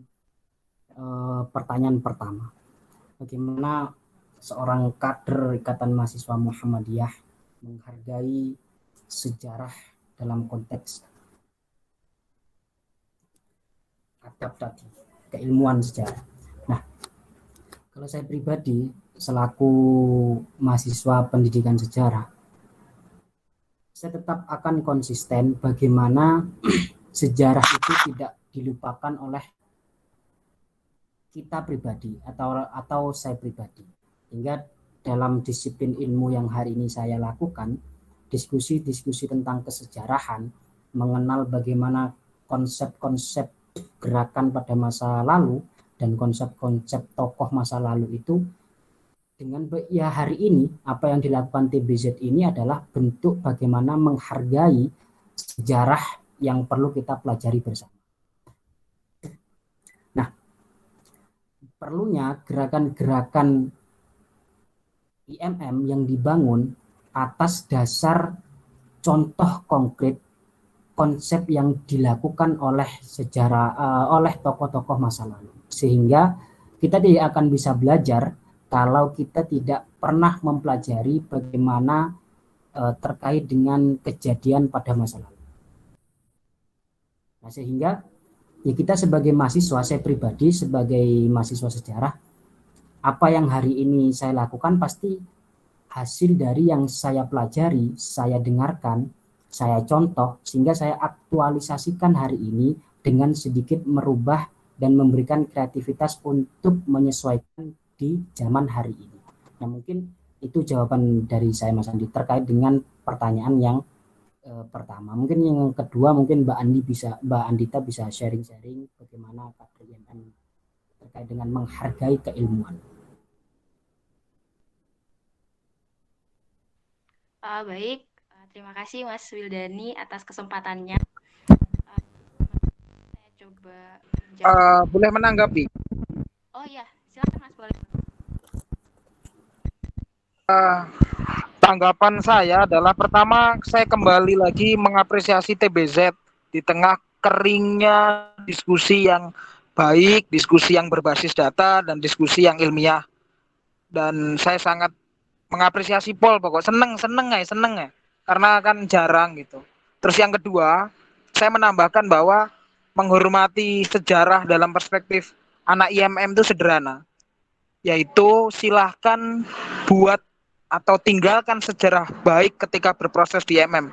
Speaker 5: pertanyaan pertama. Bagaimana seorang kader Ikatan Mahasiswa Muhammadiyah menghargai sejarah dalam konteks adab tadi, keilmuan sejarah. Nah, kalau saya pribadi selaku mahasiswa pendidikan sejarah, saya tetap akan konsisten bagaimana sejarah itu tidak dilupakan oleh kita pribadi atau saya pribadi. Hingga dalam disiplin ilmu yang hari ini saya lakukan, diskusi-diskusi tentang kesejarahan, mengenal bagaimana konsep-konsep gerakan pada masa lalu dan konsep-konsep tokoh masa lalu itu, dengan ya hari ini apa yang dilakukan TBZ ini adalah bentuk bagaimana menghargai sejarah yang perlu kita pelajari bersama. Nah, perlunya gerakan-gerakan IMM yang dibangun atas dasar contoh konkret konsep yang dilakukan oleh oleh tokoh-tokoh masa lalu, sehingga kita tidak akan bisa belajar kalau kita tidak pernah mempelajari bagaimana terkait dengan kejadian pada masa lalu. Nah, sehingga ya kita sebagai mahasiswa, saya pribadi sebagai mahasiswa sejarah, apa yang hari ini saya lakukan pasti hasil dari yang saya pelajari, saya dengarkan, saya contoh, sehingga saya aktualisasikan hari ini dengan sedikit merubah dan memberikan kreativitas untuk menyesuaikan di zaman hari ini. Nah, mungkin itu jawaban dari saya Mas Andi terkait dengan pertanyaan yang pertama. Mungkin yang kedua, mungkin Mbak Andita bisa sharing-sharing bagaimana kader IMM terkait dengan menghargai keilmuan.
Speaker 4: Baik, terima kasih Mas Wildani atas kesempatannya. Saya coba
Speaker 8: boleh menanggapi?
Speaker 4: Oh iya, silakan Mas, boleh.
Speaker 8: Tanggapan saya adalah, pertama, saya kembali lagi mengapresiasi TBZ di tengah keringnya diskusi yang baik, diskusi yang berbasis data, dan diskusi yang ilmiah. Dan saya sangat mengapresiasi Paul, pokok seneng ya, karena kan jarang gitu. Terus yang kedua, saya menambahkan bahwa menghormati sejarah dalam perspektif anak IMM itu sederhana. yaitu silahkan buat atau tinggalkan sejarah baik ketika berproses di MM.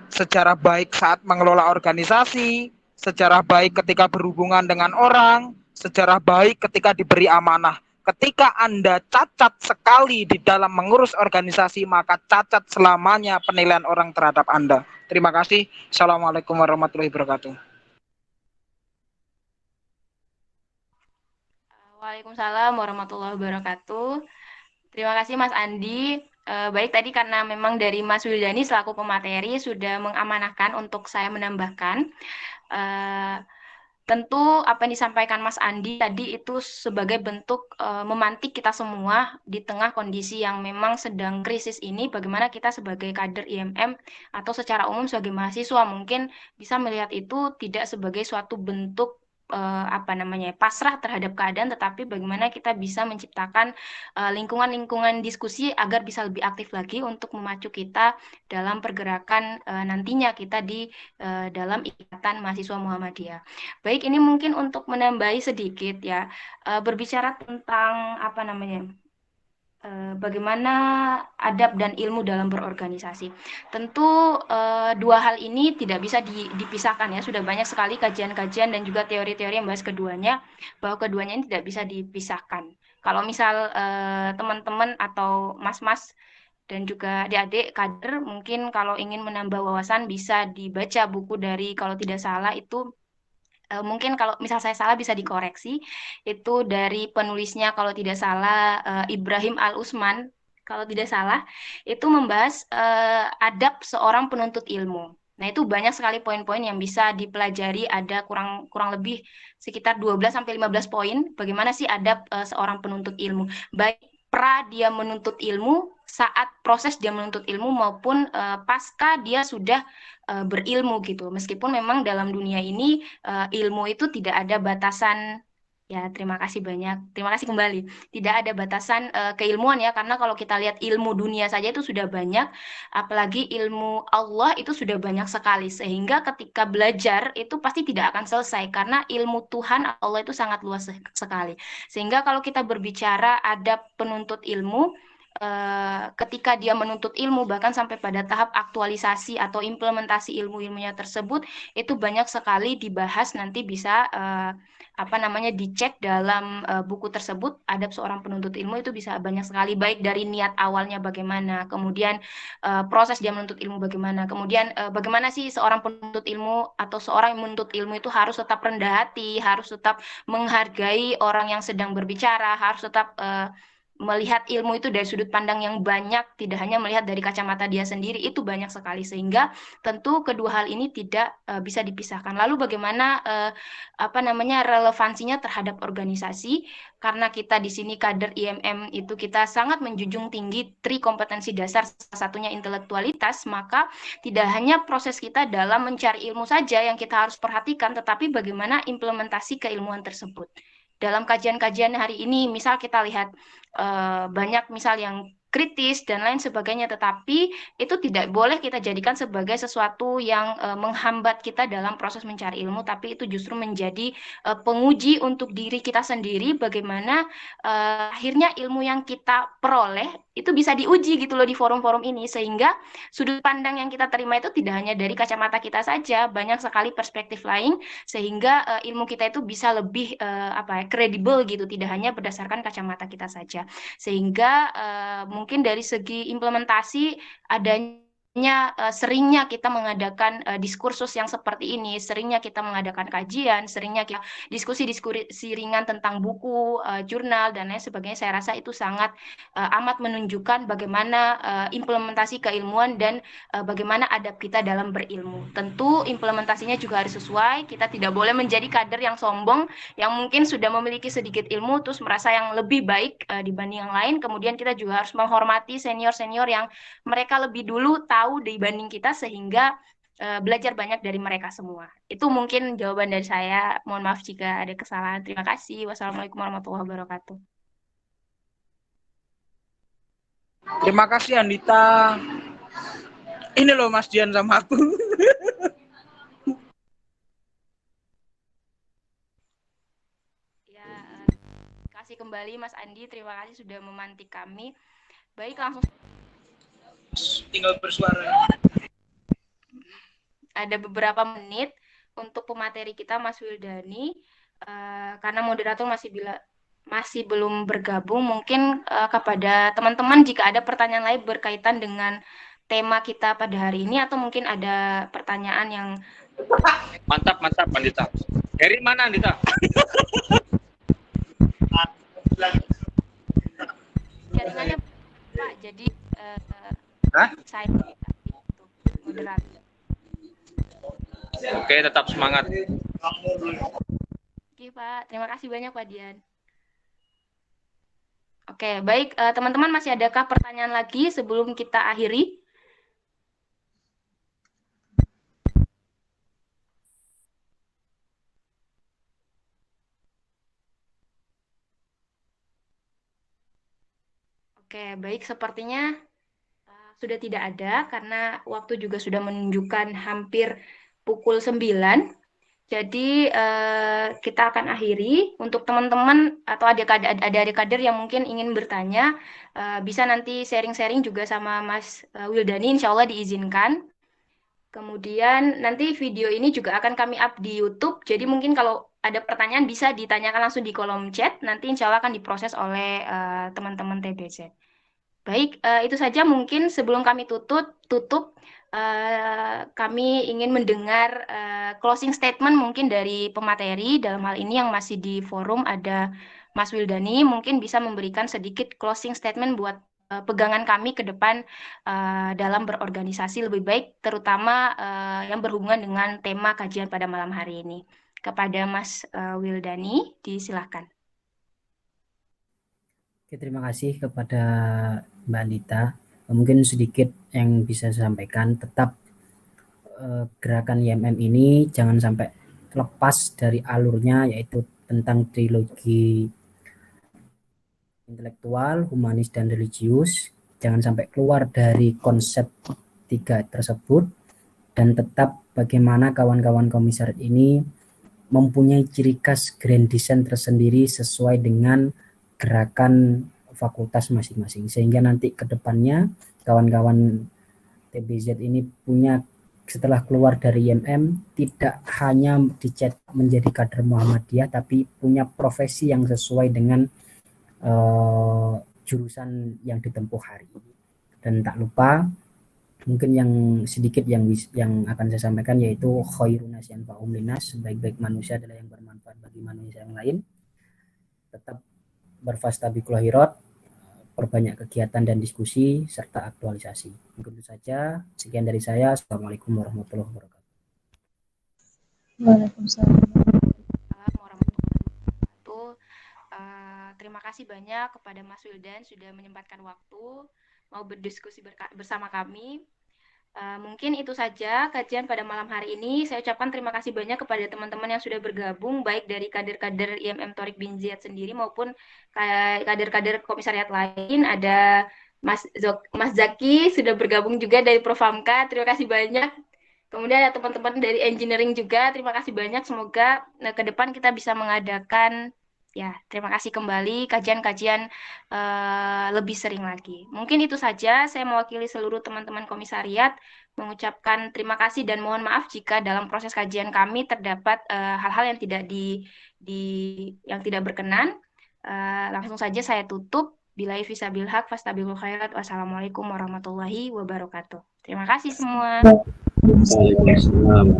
Speaker 8: Sejarah baik saat mengelola organisasi, sejarah baik ketika berhubungan dengan orang, sejarah baik ketika diberi amanah. Ketika Anda cacat sekali di dalam mengurus organisasi, maka cacat selamanya penilaian orang terhadap Anda. Terima kasih. Assalamualaikum warahmatullahi wabarakatuh.
Speaker 4: Waalaikumsalam warahmatullahi wabarakatuh. Terima kasih Mas Andi. Baik, tadi karena memang dari Mas Wildani selaku pemateri sudah mengamanahkan untuk saya menambahkan. Tentu apa yang disampaikan Mas Andi tadi itu sebagai bentuk memantik kita semua di tengah kondisi yang memang sedang krisis ini, bagaimana kita sebagai kader IMM atau secara umum sebagai mahasiswa mungkin bisa melihat itu tidak sebagai suatu bentuk pasrah terhadap keadaan, tetapi bagaimana kita bisa menciptakan lingkungan-lingkungan diskusi agar bisa lebih aktif lagi untuk memacu kita dalam pergerakan nantinya kita di dalam Ikatan Mahasiswa Muhammadiyah. Baik, ini mungkin untuk menambahi sedikit ya, berbicara tentang bagaimana adab dan ilmu dalam berorganisasi. Tentu dua hal ini tidak bisa dipisahkan ya. Sudah banyak sekali kajian-kajian dan juga teori-teori yang bahas keduanya, bahwa keduanya ini tidak bisa dipisahkan. Kalau misal teman-teman atau mas-mas dan juga adik-adik kader mungkin kalau ingin menambah wawasan bisa dibaca buku dari, kalau tidak salah itu mungkin kalau misal saya salah bisa dikoreksi, itu dari penulisnya kalau tidak salah Ibrahim Al-Usman, kalau tidak salah, itu membahas adab seorang penuntut ilmu. Nah, itu banyak sekali poin-poin yang bisa dipelajari, ada kurang lebih sekitar 12 sampai 15 poin bagaimana sih adab seorang penuntut ilmu. Baik pra dia menuntut ilmu, saat proses dia menuntut ilmu maupun pasca dia sudah berilmu gitu. Meskipun memang dalam dunia ini ilmu itu tidak ada batasan. Ya, terima kasih banyak. Terima kasih kembali. Tidak ada batasan keilmuan ya, karena kalau kita lihat ilmu dunia saja itu sudah banyak, apalagi ilmu Allah itu sudah banyak sekali. Sehingga ketika belajar itu pasti tidak akan selesai, karena ilmu Tuhan Allah itu sangat luas sekali. Sehingga kalau kita berbicara adab penuntut ilmu, ketika dia menuntut ilmu bahkan sampai pada tahap aktualisasi atau implementasi ilmu-ilmunya tersebut itu banyak sekali dibahas, nanti bisa dicek dalam buku tersebut. Adab seorang penuntut ilmu itu bisa banyak sekali, baik dari niat awalnya bagaimana, kemudian proses dia menuntut ilmu bagaimana, kemudian bagaimana sih seorang penuntut ilmu atau seorang yang menuntut ilmu itu harus tetap rendah hati, harus tetap menghargai orang yang sedang berbicara, harus tetap melihat ilmu itu dari sudut pandang yang banyak, tidak hanya melihat dari kacamata dia sendiri, itu banyak sekali. Sehingga tentu kedua hal ini tidak bisa dipisahkan. Lalu bagaimana relevansinya terhadap organisasi? Karena kita di sini kader IMM itu kita sangat menjunjung tinggi 3 kompetensi dasar, salah satunya intelektualitas, maka tidak hanya proses kita dalam mencari ilmu saja yang kita harus perhatikan, tetapi bagaimana implementasi keilmuan tersebut. Dalam kajian-kajian hari ini, misal kita lihat banyak misal yang kritis dan lain sebagainya, tetapi itu tidak boleh kita jadikan sebagai sesuatu yang menghambat kita dalam proses mencari ilmu, tapi itu justru menjadi penguji untuk diri kita sendiri, bagaimana akhirnya ilmu yang kita peroleh itu bisa diuji gitu loh di forum-forum ini, sehingga sudut pandang yang kita terima itu tidak hanya dari kacamata kita saja, banyak sekali perspektif lain, sehingga ilmu kita itu bisa lebih kredibel gitu, tidak hanya berdasarkan kacamata kita saja. Sehingga mungkin dari segi implementasi seringnya kita mengadakan diskursus yang seperti ini, seringnya kita mengadakan kajian, seringnya kita diskusi ringan tentang buku, jurnal, dan lain sebagainya. Saya rasa itu sangat amat menunjukkan bagaimana implementasi keilmuan dan bagaimana adab kita dalam berilmu. Tentu implementasinya juga harus sesuai, kita tidak boleh menjadi kader yang sombong, yang mungkin sudah memiliki sedikit ilmu, terus merasa yang lebih baik dibanding yang lain. Kemudian kita juga harus menghormati senior-senior yang mereka lebih dulu tahu dibanding kita, sehingga belajar banyak dari mereka semua. Itu mungkin jawaban dari saya. Mohon maaf jika ada kesalahan. Terima kasih. Wassalamualaikum warahmatullahi wabarakatuh.
Speaker 8: Terima kasih Andita. Ini loh Mas Dian sama aku.
Speaker 4: kasih kembali Mas Andi, terima kasih sudah memantik kami. Baik, langsung
Speaker 8: Tinggal bersuara.
Speaker 4: ada beberapa menit untuk pemateri kita Mas Wildani. Karena moderator masih belum bergabung, mungkin kepada teman-teman jika ada pertanyaan lain berkaitan dengan tema kita pada hari ini atau mungkin ada pertanyaan yang
Speaker 9: Mantap, Andita. Heri mana, Andita?
Speaker 4: jaringannya Pak, jadi saya moderator.
Speaker 9: Oke, tetap semangat.
Speaker 4: Oke Pak, terima kasih banyak Pak Dian. Oke, baik teman-teman, masih adakah pertanyaan lagi sebelum kita akhiri? Oke, baik, sepertinya sudah tidak ada karena waktu juga sudah menunjukkan hampir pukul 9. Jadi kita akan akhiri. Untuk teman-teman atau adik-adik kader yang mungkin ingin bertanya, bisa nanti sharing-sharing juga sama Mas Wildani, insya Allah diizinkan. Kemudian nanti video ini juga akan kami up di YouTube. Jadi mungkin kalau ada pertanyaan bisa ditanyakan langsung di kolom chat. Nanti insya Allah akan diproses oleh teman-teman TBZ. Baik, itu saja mungkin sebelum kami tutup. Kami ingin mendengar closing statement mungkin dari pemateri. Dalam hal ini yang masih di forum ada Mas Wildani, mungkin bisa memberikan sedikit closing statement buat pegangan kami ke depan dalam berorganisasi lebih baik, terutama yang berhubungan dengan tema kajian pada malam hari ini. Kepada Mas Wildani, disilahkan.
Speaker 5: Oke, terima kasih kepada Mbak Andita. Mungkin sedikit yang bisa saya sampaikan, tetap gerakan IMM ini jangan sampai lepas dari alurnya, yaitu tentang trilogi intelektual, humanis, dan religius. Jangan sampai keluar dari konsep 3 tersebut, dan tetap bagaimana kawan-kawan komisaris ini mempunyai ciri khas grand design tersendiri sesuai dengan gerakan fakultas masing-masing, sehingga nanti ke depannya kawan-kawan TBZ ini punya, setelah keluar dari IMM, tidak hanya dicetak menjadi kader Muhammadiyah, tapi punya profesi yang sesuai dengan jurusan yang ditempuh hari. Dan tak lupa, mungkin yang sedikit yang akan saya sampaikan, yaitu khairun nasi anfa'uhum linnas, sebaik-baik manusia adalah yang bermanfaat bagi manusia yang lain. Tetap berfastabiqul khairat, perbanyak kegiatan dan diskusi serta aktualisasi. Mungkin itu saja. Sekian dari saya. Assalamualaikum warahmatullahi wabarakatuh.
Speaker 2: Waalaikumsalam.
Speaker 4: Warahmatullahi wabarakatuh. Terima kasih banyak kepada Mas Wildan sudah menyempatkan waktu mau berdiskusi bersama kami. Mungkin itu saja kajian pada malam hari ini. Saya ucapkan terima kasih banyak kepada teman-teman yang sudah bergabung, baik dari kader-kader IMM Thoriq bin Ziyad sendiri maupun kader-kader komisariat lain. Ada Mas Zaki sudah bergabung juga dari Profamka. Terima kasih banyak. Kemudian ada teman-teman dari engineering juga. Terima kasih banyak. Semoga ke depan kita bisa mengadakan, ya, terima kasih kembali kajian-kajian lebih sering lagi. Mungkin itu saja. Saya mewakili seluruh teman-teman komisariat mengucapkan terima kasih dan mohon maaf jika dalam proses kajian kami terdapat hal-hal yang tidak berkenan. Langsung saja saya tutup. Billahi fisabil haq fastabiqul khairat. Wassalamualaikum warahmatullahi wabarakatuh. Terima kasih semua.
Speaker 2: Waalaikumsalam.